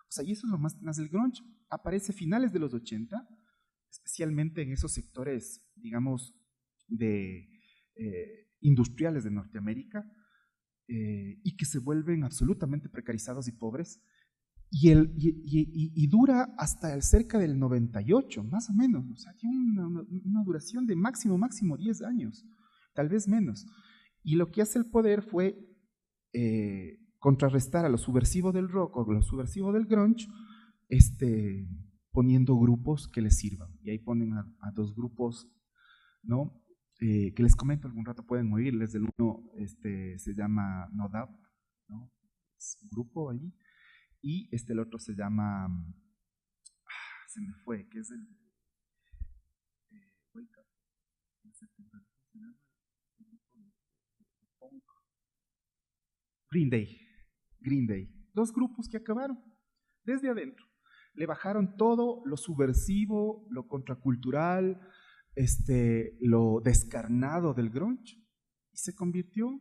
O sea, y eso es lo más tenaz del grunge. Aparece a finales de los 80, especialmente en esos sectores, digamos, industriales de Norteamérica, y que se vuelven absolutamente precarizados y pobres, y dura hasta cerca del 98, más o menos. O sea, tiene una duración de máximo 10 años, tal vez menos. Y lo que hace el poder fue contrarrestar a lo subversivo del rock o lo subversivo del grunge, poniendo grupos que les sirvan. Y ahí ponen a dos grupos, ¿no? Que les comento algún rato, pueden oírles. Del uno se llama No Doubt, ¿no? Es un grupo ahí. Y el otro se llama, se me fue, que es el Wake Up, Green Day. Green Day. Dos grupos que acabaron desde adentro. Le bajaron todo lo subversivo, lo contracultural, lo descarnado del grunge, y se convirtió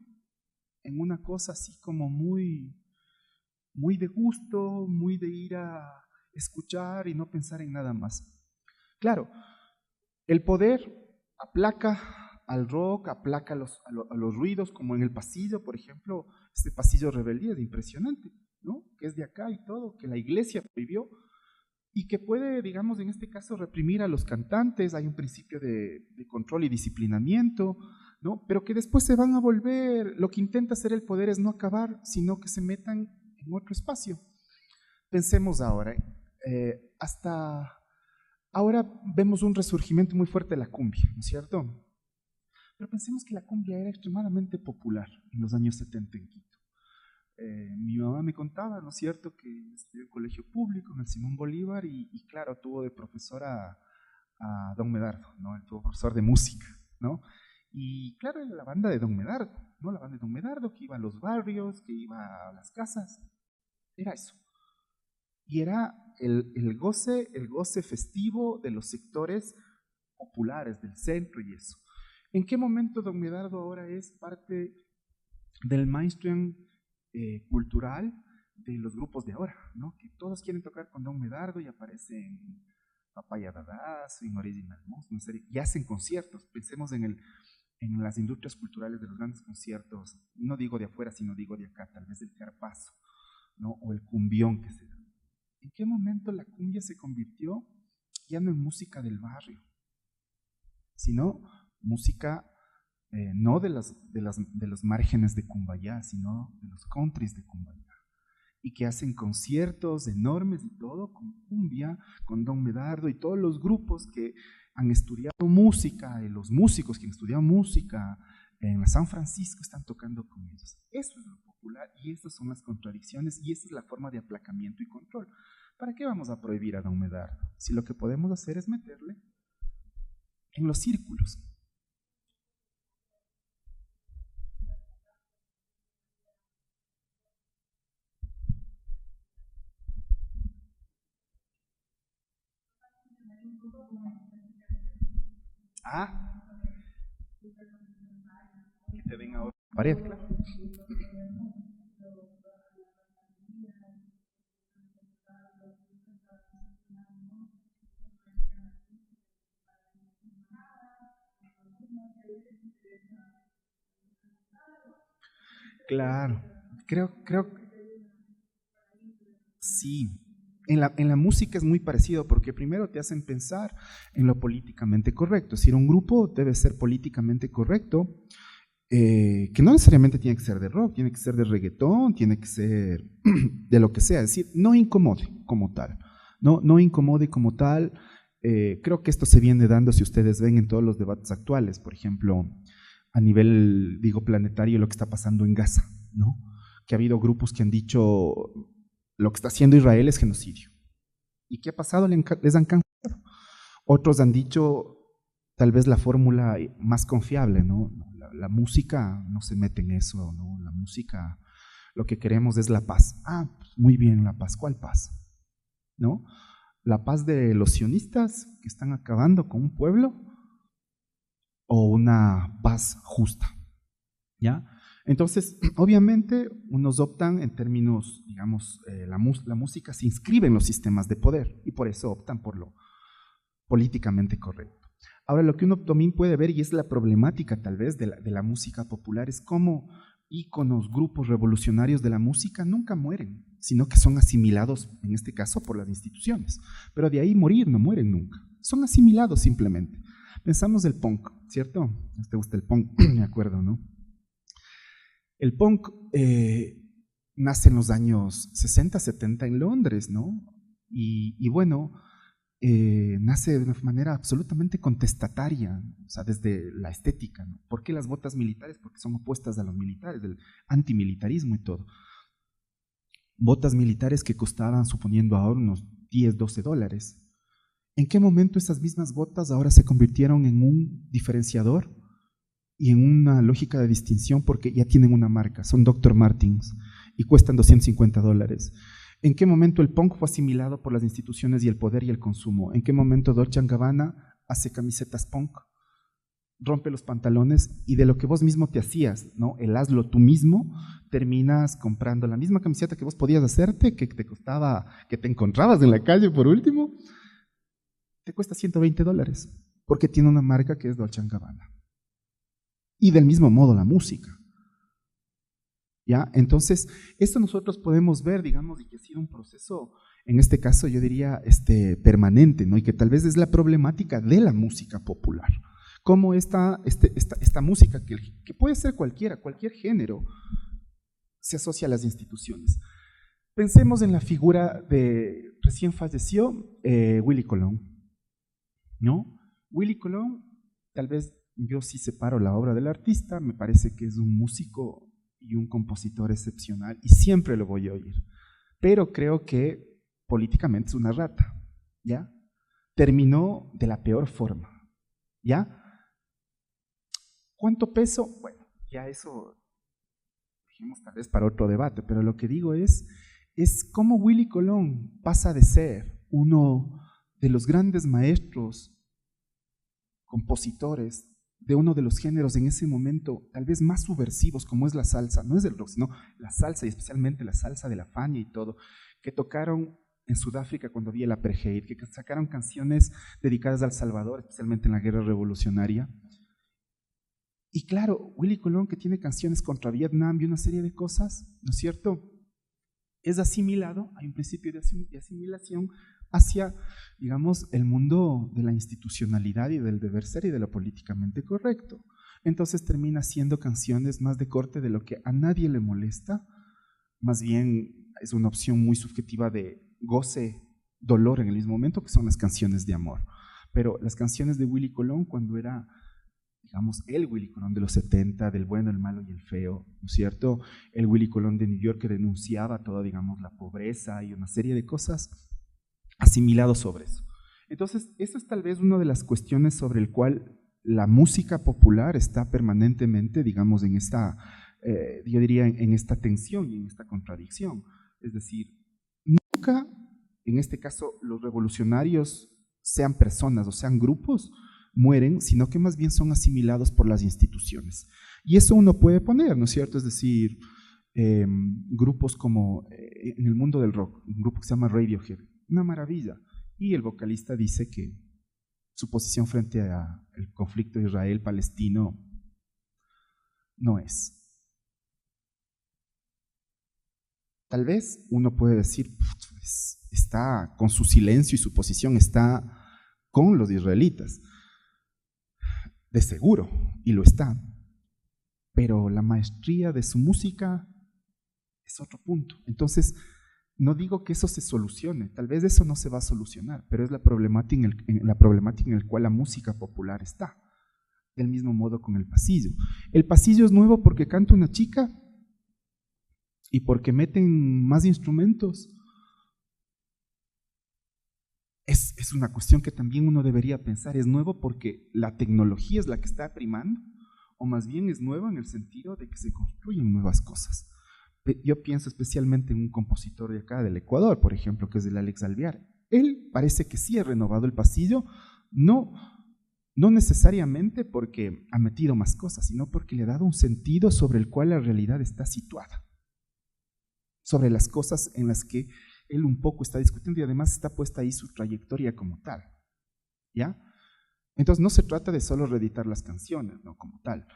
en una cosa así como muy de gusto, muy de ir a escuchar y no pensar en nada más. Claro, el poder aplaca al rock, aplaca a los ruidos, como en el pasillo, por ejemplo, este pasillo rebeldía es impresionante, ¿no? Que es de acá y todo, que la iglesia prohibió y que puede, digamos, en este caso reprimir a los cantantes. Hay un principio de control y disciplinamiento, ¿no? Pero que después se van a volver, lo que intenta hacer el poder es no acabar, sino que se metan en otro espacio. Pensemos ahora, hasta ahora vemos un resurgimiento muy fuerte de la cumbia, ¿no es cierto? Pero pensemos que la cumbia era extremadamente popular en los años 70 en Quito. Mi mamá me contaba, ¿no es cierto?, que estudió en colegio público, en el Simón Bolívar, y claro, tuvo de profesor a Don Medardo, ¿no? Él tuvo profesor de música, ¿no? Y claro, era la banda de Don Medardo, ¿no? La banda de Don Medardo, que iba a los barrios, que iba a las casas, era eso. Y era el goce festivo de los sectores populares del centro y eso. ¿En qué momento Don Medardo ahora es parte del mainstream cultural de los grupos de ahora, ¿no? Que todos quieren tocar con Don Medardo y aparecen Papaya Dadazo, en Original Monster, y hacen conciertos? Pensemos en las industrias culturales de los grandes conciertos, no digo de afuera, sino digo de acá, tal vez del carpazo, ¿no? O el cumbión que se da. ¿En qué momento la cumbia se convirtió ya no en música del barrio, sino música no de los márgenes de Cumbayá, sino de los countries de Cumbayá, y que hacen conciertos enormes y todo con cumbia, con Don Medardo y todos los grupos que han estudiado música, y los músicos que han estudiado música en la San Francisco están tocando con ellos. Eso es lo popular y estas son las contradicciones y esta es la forma de aplacamiento y control. ¿Para qué vamos a prohibir a Don Medardo? Si lo que podemos hacer es meterle en los círculos. Ah, que te den a otra pared, claro. Claro, creo, sí. En la música es muy parecido porque primero te hacen pensar en lo políticamente correcto. Es decir, un grupo debe ser políticamente correcto, que no necesariamente tiene que ser de rock, tiene que ser de reggaetón, tiene que ser de lo que sea. Es decir, no incomode como tal. No incomode como tal. Creo que esto se viene dando, si ustedes ven, en todos los debates actuales. Por ejemplo, a nivel, digo, planetario, lo que está pasando en Gaza, ¿no? Que ha habido grupos que han dicho lo que está haciendo Israel es genocidio. ¿Y qué ha pasado? Les han cancelado. Otros han dicho tal vez la fórmula más confiable, ¿no? La música no se mete en eso, ¿no? La música, lo que queremos es la paz. Ah, pues muy bien, la paz. ¿Cuál paz? ¿No? ¿La paz de los sionistas que están acabando con un pueblo? ¿O una paz justa? ¿Ya? Entonces, obviamente, unos optan en términos, digamos, la música se inscribe en los sistemas de poder y por eso optan por lo políticamente correcto. Ahora, lo que uno también puede ver, y es la problemática tal vez de la música popular, es cómo íconos, grupos revolucionarios de la música nunca mueren, sino que son asimilados, en este caso, por las instituciones. Pero de ahí morir no mueren nunca, son asimilados simplemente. Pensamos el punk, ¿cierto? ¿Te gusta el punk? Me acuerdo, ¿no? El punk nace en los años 60, 70 en Londres, ¿no? Y bueno, nace de una manera absolutamente contestataria, o sea, desde la estética, ¿no? ¿Por qué las botas militares? Porque son opuestas a los militares, del antimilitarismo y todo. Botas militares que costaban, suponiendo ahora, unos 10, 12 dólares. ¿En qué momento esas mismas botas ahora se convirtieron en un diferenciador y en una lógica de distinción porque ya tienen una marca? Son Dr. Martens y cuestan 250 dólares. ¿En qué momento el punk fue asimilado por las instituciones y el poder y el consumo? ¿En qué momento Dolce & Gabbana hace camisetas punk, rompe los pantalones y de lo que vos mismo te hacías, ¿no? El hazlo tú mismo, terminas comprando la misma camiseta que vos podías hacerte, que te costaba, que te encontrabas en la calle por último, te cuesta 120 dólares, porque tiene una marca que es Dolce & Gabbana. Y del mismo modo la música. ¿Ya? Entonces, esto nosotros podemos ver, digamos, y que ha sido un proceso, en este caso yo diría permanente, ¿no? Y que tal vez es la problemática de la música popular. Cómo esta música, que puede ser cualquier género, se asocia a las instituciones. Pensemos en la figura de, recién falleció Willy Colón, ¿no? Willy Colón, tal vez yo sí separo la obra del artista, me parece que es un músico y un compositor excepcional y siempre lo voy a oír, pero creo que políticamente es una rata, ¿ya? Terminó de la peor forma, ¿ya? ¿Cuánto peso? Bueno, ya eso dijimos tal vez para otro debate, pero lo que digo es cómo Willy Colón pasa de ser uno de los grandes maestros, compositores de uno de los géneros en ese momento tal vez más subversivos como es la salsa, no es el rock, sino la salsa y especialmente la salsa de la Fania y todo, que tocaron en Sudáfrica cuando había el apartheid, que sacaron canciones dedicadas al Salvador, especialmente en la guerra revolucionaria. Y claro, Willy Colón, que tiene canciones contra Vietnam y una serie de cosas, ¿no es cierto?, es asimilado, hay un principio de asimilación hacia, digamos, el mundo de la institucionalidad y del deber ser y de lo políticamente correcto. Entonces termina siendo canciones más de corte de lo que a nadie le molesta, más bien es una opción muy subjetiva de goce, dolor en el mismo momento, que son las canciones de amor. Pero las canciones de Willy Colón, cuando era, digamos, el Willy Colón de los 70, del bueno, el malo y el feo, ¿no es cierto? El Willy Colón de New York que denunciaba toda, digamos, la pobreza y una serie de cosas asimilados sobre eso. Entonces, eso es tal vez una de las cuestiones sobre el cual la música popular está permanentemente, digamos, en esta, yo diría, en esta tensión y en esta contradicción. Es decir, nunca, en este caso, los revolucionarios, sean personas o sean grupos, mueren, sino que más bien son asimilados por las instituciones. Y eso uno puede poner, ¿no es cierto? Es decir, grupos como en el mundo del rock, un grupo que se llama Radiohead, una maravilla. Y el vocalista dice que su posición frente al conflicto Israel-Palestino no es. Tal vez uno puede decir, pues, está con su silencio y su posición está con los israelitas. De seguro, y lo está. Pero la maestría de su música es otro punto. Entonces, no digo que eso se solucione, tal vez eso no se va a solucionar, pero es la problemática en la cual la música popular está. Del mismo modo con el pasillo. El pasillo es nuevo porque canta una chica y porque meten más instrumentos. Es una cuestión que también uno debería pensar. ¿Es nuevo porque la tecnología es la que está primando? ¿O más bien es nuevo en el sentido de que se construyen nuevas cosas? Yo pienso especialmente en un compositor de acá, del Ecuador, por ejemplo, que es el Alex Alvear. Él parece que sí ha renovado el pasillo, no necesariamente porque ha metido más cosas, sino porque le ha dado un sentido sobre el cual la realidad está situada, sobre las cosas en las que él un poco está discutiendo y además está puesta ahí su trayectoria como tal, ¿ya? Entonces no se trata de solo reeditar las canciones, ¿no? Como tal.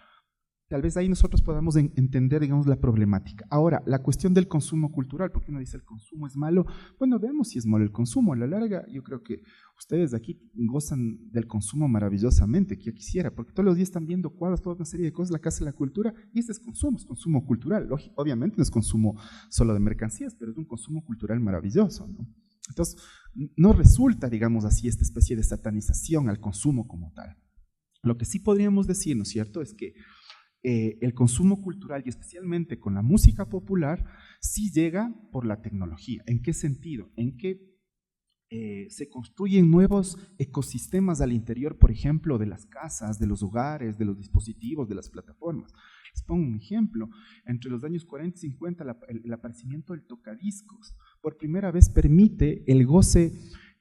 Tal vez ahí nosotros podamos entender, digamos, la problemática. Ahora, la cuestión del consumo cultural, ¿por qué uno dice el consumo es malo? Bueno, veamos si es malo el consumo. A la larga, yo creo que ustedes de aquí gozan del consumo maravillosamente, que yo quisiera, porque todos los días están viendo cuadros, toda una serie de cosas, la Casa de la Cultura, y este es consumo cultural. Obviamente no es consumo solo de mercancías, pero es un consumo cultural maravilloso, ¿no? Entonces, no resulta, digamos así, esta especie de satanización al consumo como tal. Lo que sí podríamos decir, ¿no es cierto?, es que el consumo cultural, y especialmente con la música popular, sí llega por la tecnología. ¿En qué sentido? En que se construyen nuevos ecosistemas al interior, por ejemplo, de las casas, de los hogares, de los dispositivos, de las plataformas. Les pongo un ejemplo. Entre los años 40 y 50, el aparecimiento del tocadiscos por primera vez permite el goce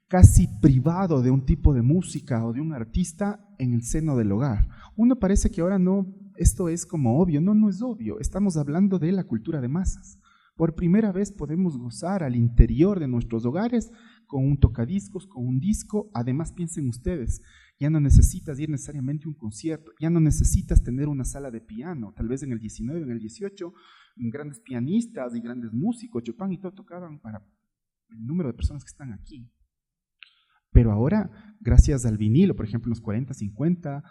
casi privado de un tipo de música o de un artista en el seno del hogar. Uno parece que ahora no, esto es como obvio. No, no es obvio. Estamos hablando de la cultura de masas. Por primera vez podemos gozar al interior de nuestros hogares con un tocadiscos, con un disco. Además, piensen ustedes, ya no necesitas ir necesariamente a un concierto, ya no necesitas tener una sala de piano. Tal vez en el 19, en el 18, grandes pianistas y grandes músicos, Chopin y todo, tocaban para el número de personas que están aquí. Pero ahora, gracias al vinilo, por ejemplo, en los 40, 50,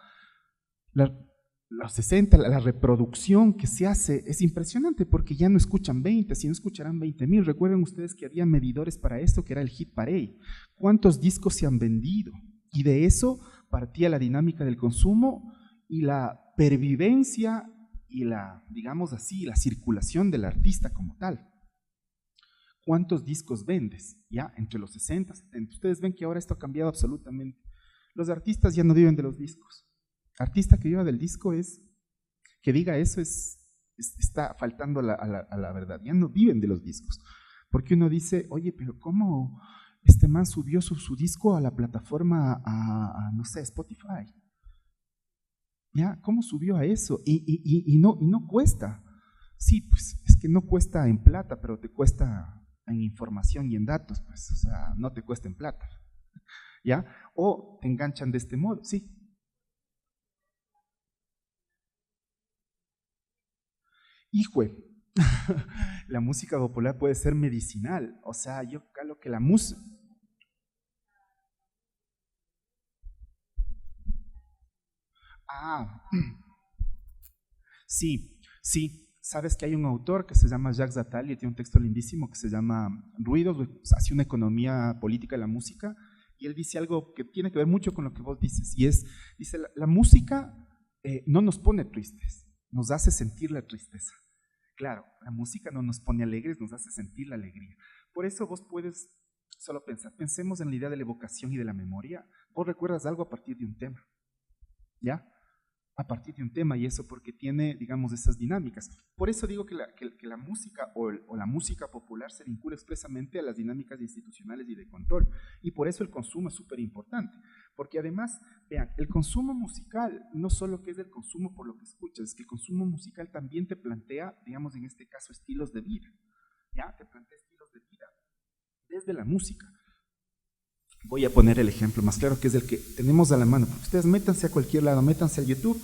los 60, la reproducción que se hace es impresionante, porque ya no escuchan 20, sino escucharán 20,000. Recuerden ustedes que había medidores para esto, que era el Hit Parade. ¿Cuántos discos se han vendido? Y de eso partía la dinámica del consumo y la pervivencia y la, digamos así, la circulación del artista como tal. ¿Cuántos discos vendes? Ya, entre los 60, 70. Ustedes ven que ahora esto ha cambiado absolutamente. Los artistas ya no viven de los discos. Artista que viva del disco que diga eso está faltando a la verdad. Ya no viven de los discos. Porque uno dice, oye, pero ¿cómo este man subió su disco a la plataforma, no sé, Spotify? ¿Ya? ¿Cómo subió a eso? Y no cuesta. Sí, pues es que no cuesta en plata, pero te cuesta en información y en datos, pues, o sea, no te cuesta en plata. ¿Ya? O te enganchan de este modo, sí. Híjole, la música popular puede ser medicinal, o sea, yo creo que la música… Sí, sí, sabes que hay un autor que se llama Jacques Attali, y tiene un texto lindísimo que se llama Ruidos, hace una economía política de la música, y él dice algo que tiene que ver mucho con lo que vos dices, y dice, la música no nos pone tristes, nos hace sentir la tristeza. Claro, la música no nos pone alegres, nos hace sentir la alegría. Por eso vos puedes solo pensar, pensemos en la idea de la evocación y de la memoria. Vos recuerdas algo a partir de un tema, ¿ya? A partir de un tema, y eso porque tiene, digamos, esas dinámicas. Por eso digo que la música o la música popular se vincula expresamente a las dinámicas institucionales y de control, y por eso el consumo es súper importante, porque además, vean, el consumo musical no solo que es el consumo por lo que escuchas, es que el consumo musical también te plantea, digamos, en este caso, estilos de vida, ¿ya? Te plantea estilos de vida desde la música. Voy a poner el ejemplo más claro, que es el que tenemos a la mano, porque ustedes métanse a cualquier lado, métanse a YouTube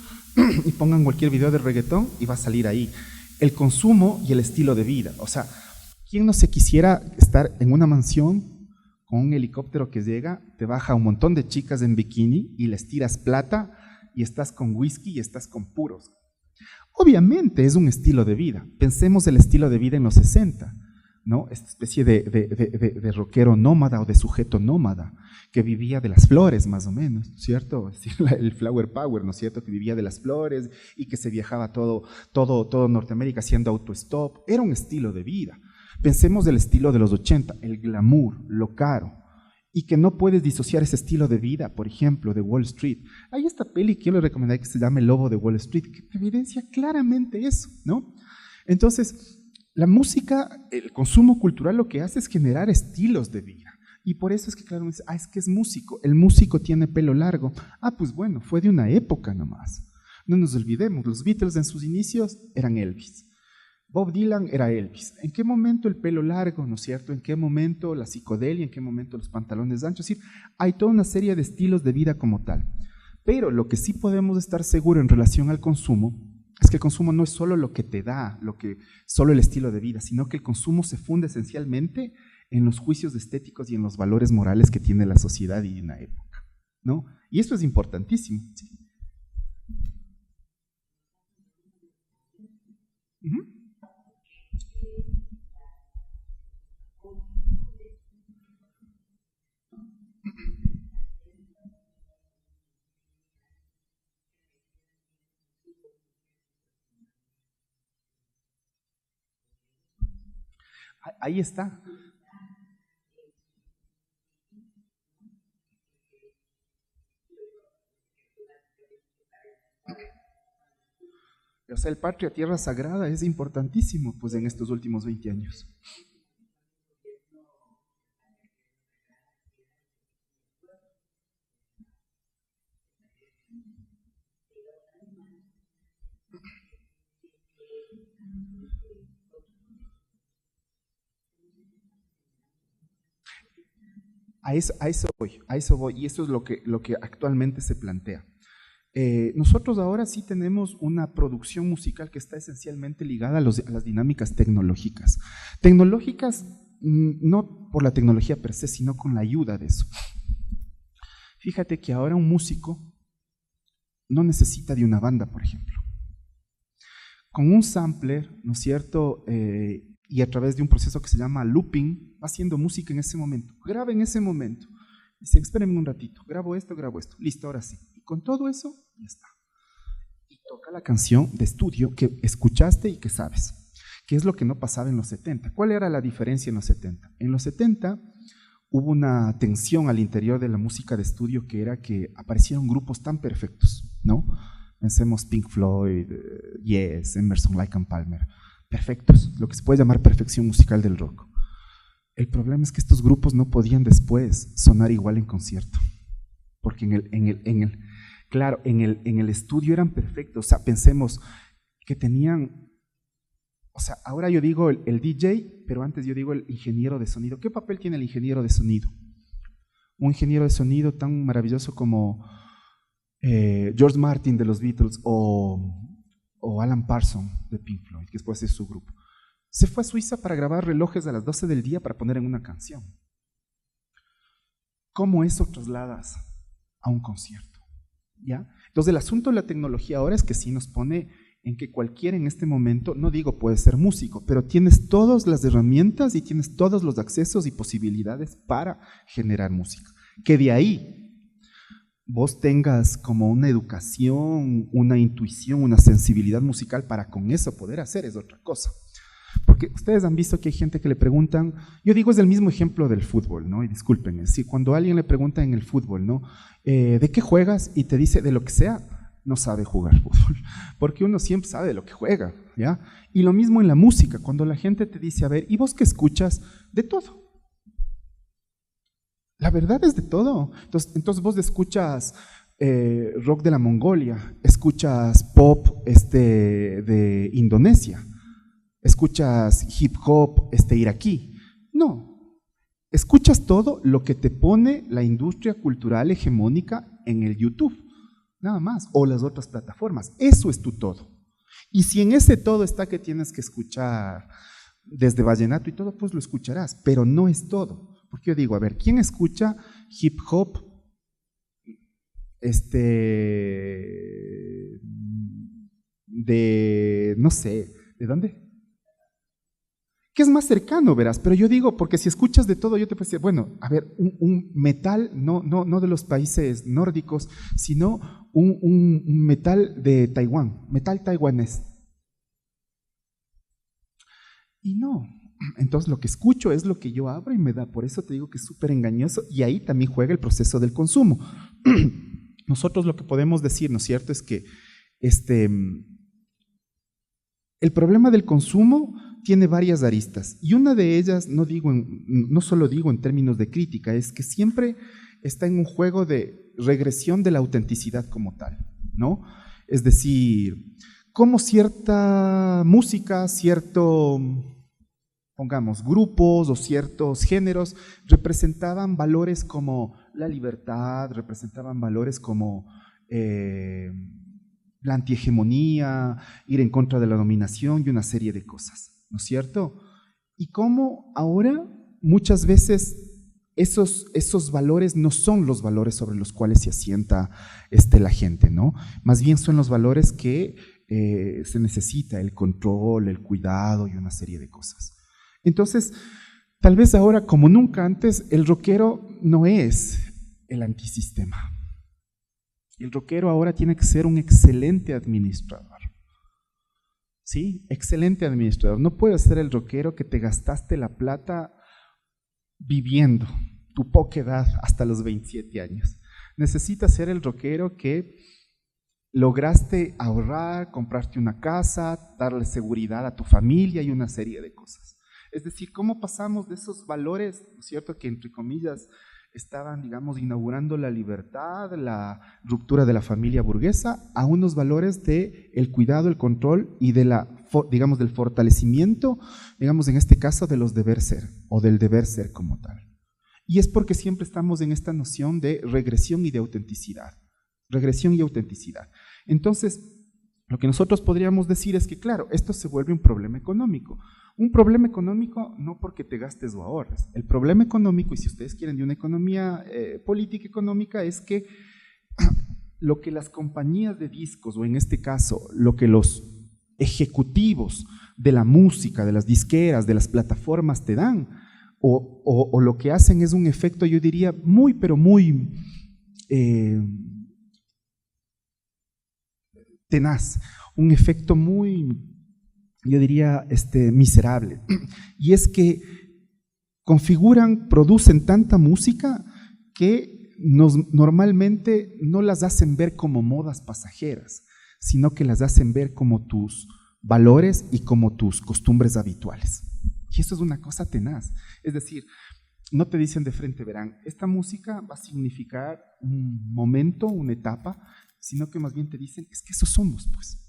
y pongan cualquier video de reggaetón y va a salir ahí el consumo y el estilo de vida. O sea, ¿quién no se quisiera estar en una mansión con un helicóptero que llega, te baja un montón de chicas en bikini y les tiras plata y estás con whisky y estás con puros? Obviamente es un estilo de vida. Pensemos el estilo de vida en los 60, ¿no? Esta especie de rockero nómada o de sujeto nómada que vivía de las flores, más o menos, ¿cierto? El flower power, ¿no es cierto? Que vivía de las flores y que se viajaba todo Norteamérica haciendo autostop. Era un estilo de vida. Pensemos del estilo de los 80, el glamour, lo caro, y que no puedes disociar ese estilo de vida, por ejemplo, de Wall Street. Hay esta peli que yo le recomendaría que se llama El Lobo de Wall Street, que te evidencia claramente eso, ¿no? Entonces, la música, el consumo cultural lo que hace es generar estilos de vida. Y por eso es que, claro, dice, es que es músico, el músico tiene pelo largo. Pues bueno, fue de una época nomás. No nos olvidemos, los Beatles en sus inicios eran Elvis. Bob Dylan era Elvis. ¿En qué momento el pelo largo, no es cierto? ¿En qué momento la psicodelia? ¿En qué momento los pantalones anchos? Es decir, hay toda una serie de estilos de vida como tal. Pero lo que sí podemos estar seguros en relación al consumo es que el consumo no es solo lo que te da, solo el estilo de vida, sino que el consumo se funda esencialmente en los juicios estéticos y en los valores morales que tiene la sociedad y una época, ¿no? Y esto es importantísimo. ¿Sí? Uh-huh. Ahí está. O sea, el patria, tierra sagrada es importantísimo pues en estos últimos 20 años. A eso voy, y eso es lo que actualmente se plantea. Nosotros ahora sí tenemos una producción musical que está esencialmente ligada a las dinámicas tecnológicas. Tecnológicas no por la tecnología per se, sino con la ayuda de eso. Fíjate que ahora un músico no necesita de una banda, por ejemplo. Con un sampler, ¿no es cierto?, y a través de un proceso que se llama looping, va haciendo música en ese momento, graba en ese momento. Dice, espérenme un ratito, grabo esto, listo, ahora sí. Y con todo eso, ya está. Y toca la canción de estudio que escuchaste y que sabes. ¿Qué es lo que no pasaba en los 70? ¿Cuál era la diferencia en los 70? En los 70 hubo una tensión al interior de la música de estudio que era que aparecieron grupos tan perfectos, ¿no? Pensemos Pink Floyd, Yes, Emerson, Lake and Palmer, perfectos, lo que se puede llamar perfección musical del rock. El problema es que estos grupos no podían después sonar igual en concierto, porque en el estudio eran perfectos. O sea, pensemos que tenían, o sea, ahora yo digo el DJ, pero antes yo digo el ingeniero de sonido. ¿Qué papel tiene el ingeniero de sonido? Un ingeniero de sonido tan maravilloso como George Martin de los Beatles o Alan Parsons de Pink Floyd, que después es su grupo. Se fue a Suiza para grabar relojes a las 12 del día para poner en una canción. ¿Cómo eso trasladas a un concierto? ¿Ya? Entonces el asunto de la tecnología ahora es que sí nos pone en que cualquiera en este momento, no digo puede ser músico, pero tienes todas las herramientas y tienes todos los accesos y posibilidades para generar música. Que de ahí vos tengas como una educación, una intuición, una sensibilidad musical para con eso poder hacer es otra cosa. Porque ustedes han visto que hay gente que le preguntan, yo digo es el mismo ejemplo del fútbol, ¿no? Y disculpen, es decir, cuando a alguien le pregunta en el fútbol, ¿no? ¿De qué juegas? Y te dice de lo que sea, no sabe jugar fútbol, porque uno siempre sabe de lo que juega, ¿ya? Y lo mismo en la música, cuando la gente te dice, a ver, ¿y vos qué escuchas? De todo. La verdad es de todo. Entonces vos escuchas rock de la Mongolia, escuchas pop de Indonesia, escuchas hip hop iraquí. No, escuchas todo lo que te pone la industria cultural hegemónica en el YouTube, nada más, o las otras plataformas. Eso es tu todo. Y si en ese todo está que tienes que escuchar desde vallenato y todo, pues lo escucharás, pero no es todo. Porque yo digo, a ver, ¿quién escucha hip hop de, no sé, ¿de dónde? Que es más cercano, verás, pero yo digo, porque si escuchas de todo, yo te puedo decir, bueno, a ver, un metal, no de los países nórdicos, sino un metal de Taiwán, metal taiwanés. Y no, entonces lo que escucho es lo que yo abro y me da, por eso te digo que es súper engañoso, y ahí también juega el proceso del consumo. Nosotros lo que podemos decir, ¿no es cierto?, es que el problema del consumo tiene varias aristas, y una de ellas, no solo digo en términos de crítica, es que siempre está en un juego de regresión de la autenticidad como tal, ¿no? Es decir, como cierta música, pongamos, grupos o ciertos géneros representaban valores como la libertad, representaban valores como la antihegemonía, ir en contra de la dominación y una serie de cosas, ¿no es cierto? Y cómo ahora muchas veces esos valores no son los valores sobre los cuales se asienta la gente, ¿no? Más bien son los valores que se necesita, el control, el cuidado y una serie de cosas. Entonces, tal vez ahora, como nunca antes, el rockero no es el antisistema. El rockero ahora tiene que ser un excelente administrador. ¿Sí? Excelente administrador. No puede ser el rockero que te gastaste la plata viviendo tu poca edad hasta los 27 años. Necesitas ser el rockero que lograste ahorrar, comprarte una casa, darle seguridad a tu familia y una serie de cosas. Es decir, ¿cómo pasamos de esos valores, ¿no es cierto?, que entre comillas estaban, digamos, inaugurando la libertad, la ruptura de la familia burguesa, a unos valores de el cuidado, el control y de digamos, del fortalecimiento, digamos, en este caso, de los deber ser, o del deber ser como tal. Y es porque siempre estamos en esta noción de regresión y de autenticidad. Regresión y autenticidad. Entonces, lo que nosotros podríamos decir es que, claro, esto se vuelve un problema económico. Un problema económico no porque te gastes o ahorres. El problema económico, y si ustedes quieren de una economía política económica, es que lo que las compañías de discos, o en este caso, lo que los ejecutivos de la música, de las disqueras, de las plataformas te dan, o lo que hacen es un efecto, yo diría, muy, pero muy tenaz, un efecto muy, yo diría, miserable. Y es que configuran, producen tanta música que normalmente no las hacen ver como modas pasajeras, sino que las hacen ver como tus valores y como tus costumbres habituales. Y eso es una cosa tenaz. Es decir, no te dicen de frente, verán, esta música va a significar un momento, una etapa, sino que más bien te dicen, es que eso somos, pues.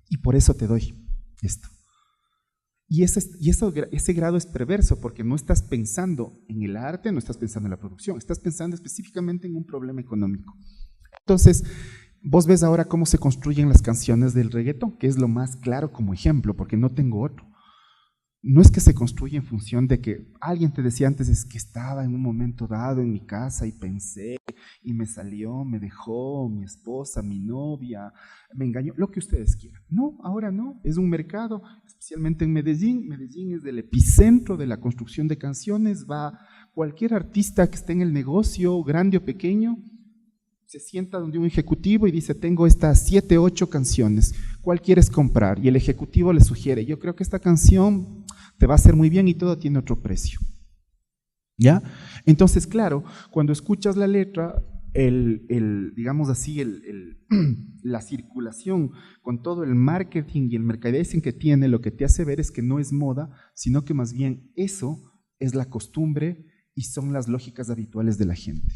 Y por eso te doy esto. Y ese grado es perverso, porque no estás pensando en el arte, no estás pensando en la producción, estás pensando específicamente en un problema económico. Entonces, vos ves ahora cómo se construyen las canciones del reggaetón, que es lo más claro como ejemplo, porque no tengo otro. No es que se construye en función de que alguien te decía antes, es que estaba en un momento dado en mi casa y pensé, y me salió, me dejó mi esposa, mi novia, me engañó, lo que ustedes quieran. No, ahora no, es un mercado, especialmente en Medellín. Medellín es el epicentro de la construcción de canciones. Va cualquier artista que esté en el negocio, grande o pequeño, se sienta donde un ejecutivo y dice, tengo estas 7, 8 canciones, ¿cuál quieres comprar? Y el ejecutivo le sugiere, yo creo que esta canción te va a hacer muy bien y todo tiene otro precio. ¿Ya? Entonces, claro, cuando escuchas la letra, digamos así, la circulación con todo el marketing y el merchandising que tiene, lo que te hace ver es que no es moda, sino que más bien eso es la costumbre y son las lógicas habituales de la gente.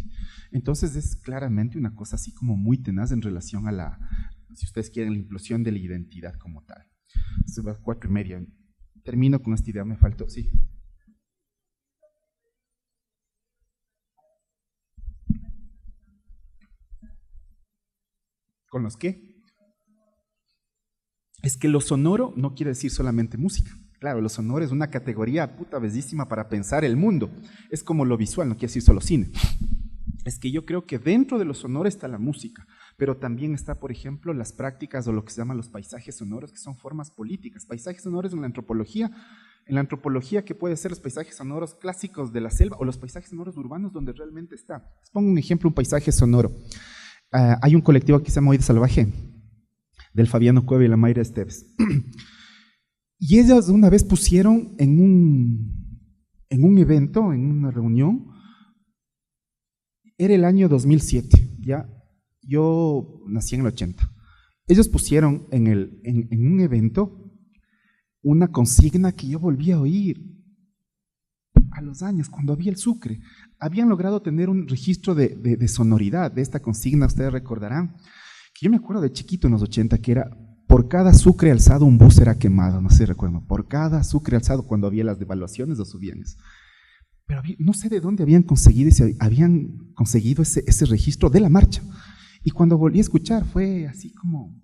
Entonces es claramente una cosa así como muy tenaz en relación a la, si ustedes quieren, la implosión de la identidad como tal. Se va a 4:30. Termino con esta idea, me faltó, sí. ¿Con los qué? Es que lo sonoro no quiere decir solamente música. Claro, lo sonoro es una categoría puta bellísima para pensar el mundo. Es como lo visual, no quiere decir solo cine. Es que yo creo que dentro de lo sonoro está la música, pero también está, por ejemplo, las prácticas o lo que se llaman los paisajes sonoros, que son formas políticas. Paisajes sonoros en la antropología que puede ser los paisajes sonoros clásicos de la selva o los paisajes sonoros urbanos donde realmente está. Les pongo un ejemplo, un paisaje sonoro. Hay un colectivo que se llama Oído Salvaje, del Fabiano Cueva y la Mayra Esteves. Y ellos una vez pusieron en un evento, en una reunión, era el año 2007, ¿ya? Yo nací en el 80. Ellos pusieron en un evento una consigna que yo volví a oír a los años, cuando había el Sucre. Habían logrado tener un registro de sonoridad de esta consigna, ustedes recordarán, que yo me acuerdo de chiquito en los 80, que era: por cada sucre alzado un bus era quemado, no sé si recuerdan, por cada sucre alzado, cuando había las devaluaciones o subían eso. Pero no sé de dónde habían conseguido ese registro de la marcha. Y cuando volví a escuchar fue así como,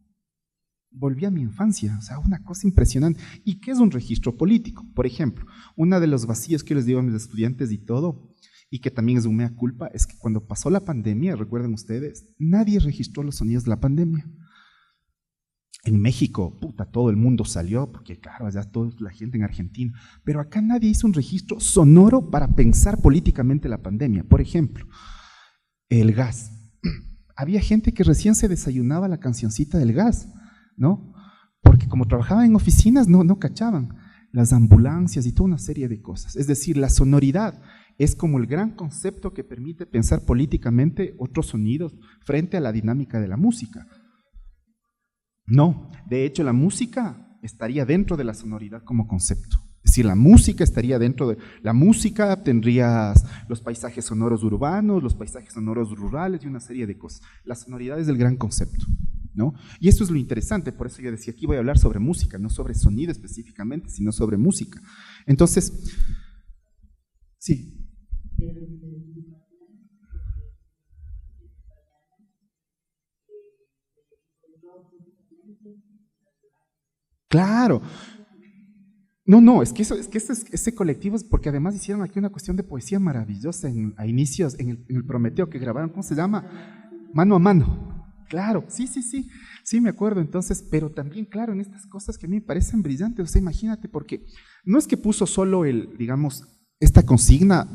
volví a mi infancia, o sea, una cosa impresionante. ¿Y qué es un registro político? Por ejemplo, uno de los vacíos que yo les digo a mis estudiantes y todo, y que también es un mea culpa, es que cuando pasó la pandemia, recuerden ustedes, nadie registró los sonidos de la pandemia. En México, puta, todo el mundo salió, porque claro, allá toda la gente en Argentina, pero acá nadie hizo un registro sonoro para pensar políticamente la pandemia. Por ejemplo, el gas. Había gente que recién se desayunaba la cancioncita del gas, ¿no? Porque como trabajaban en oficinas, no cachaban las ambulancias y toda una serie de cosas. Es decir, la sonoridad es como el gran concepto que permite pensar políticamente otros sonidos frente a la dinámica de la música. No, de hecho la música estaría dentro de la sonoridad como concepto. Es decir, la música estaría dentro de la música, tendrías los paisajes sonoros urbanos, los paisajes sonoros rurales y una serie de cosas. La sonoridad es el gran concepto, ¿no? Y esto es lo interesante, por eso yo decía, aquí voy a hablar sobre música, no sobre sonido específicamente, sino sobre música. Entonces, sí. Claro. No, es que ese colectivo es porque además hicieron aquí una cuestión de poesía maravillosa a inicios, en el Prometeo que grabaron, ¿cómo se llama? Mano a mano. Claro, sí me acuerdo entonces, pero también, claro, en estas cosas que a mí me parecen brillantes, o sea, imagínate, porque no es que puso solo digamos, esta consigna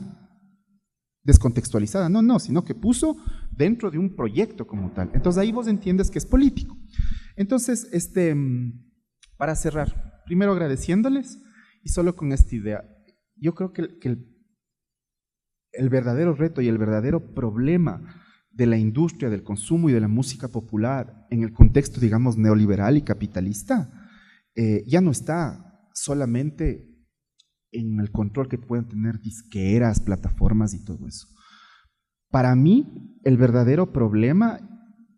descontextualizada, no, sino que puso dentro de un proyecto como tal. Entonces ahí vos entiendes que es político. Entonces, para cerrar, primero agradeciéndoles y solo con esta idea, yo creo que el verdadero reto y el verdadero problema de la industria, del consumo y de la música popular en el contexto, digamos, neoliberal y capitalista, ya no está solamente en el control que pueden tener disqueras, plataformas y todo eso. Para mí, el verdadero problema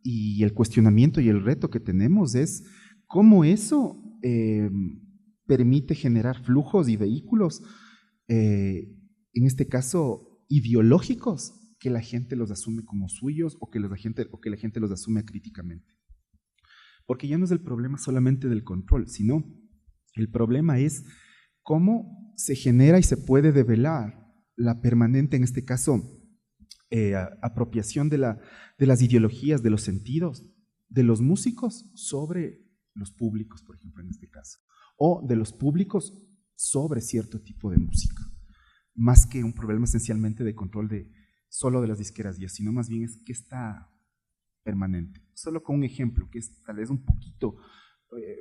y el cuestionamiento y el reto que tenemos es cómo eso permite generar flujos y vehículos, en este caso ideológicos, que la gente los asume como suyos o que la gente los asume críticamente. Porque ya no es el problema solamente del control, sino el problema es cómo se genera y se puede develar la permanente, en este caso, apropiación de las ideologías, de los sentidos, de los músicos sobre los públicos, por ejemplo, en este caso, o de los públicos sobre cierto tipo de música, más que un problema esencialmente de control solo de las disqueras, sino más bien es que está permanente. Solo con un ejemplo, que es tal vez un poquito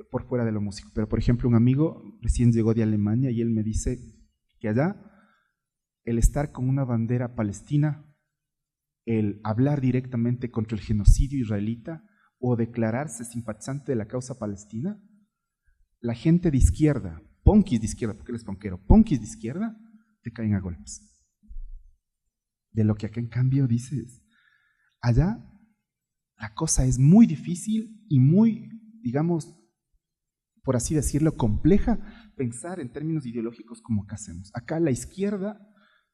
por fuera de lo músico, pero por ejemplo un amigo recién llegó de Alemania y él me dice que allá el estar con una bandera palestina, el hablar directamente contra el genocidio israelita o declararse simpatizante de la causa palestina, la gente de izquierda, punkis de izquierda, porque él es punkero, punkis de izquierda, te caen a golpes. De lo que acá en cambio dices, allá la cosa es muy difícil y muy, digamos, por así decirlo, compleja pensar en términos ideológicos como acá hacemos. Acá la izquierda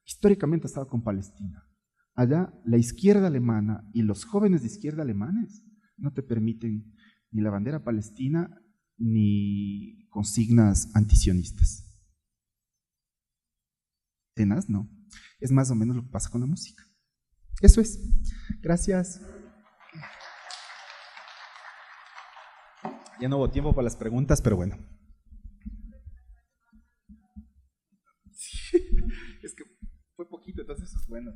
históricamente ha estado con Palestina. Allá la izquierda alemana y los jóvenes de izquierda alemanes no te permiten ni la bandera palestina ni consignas antisionistas. Tenaz, no. Es más o menos lo que pasa con la música. Eso es. Gracias. Ya no hubo tiempo para las preguntas, pero bueno. Sí, es que fue poquito, entonces, bueno.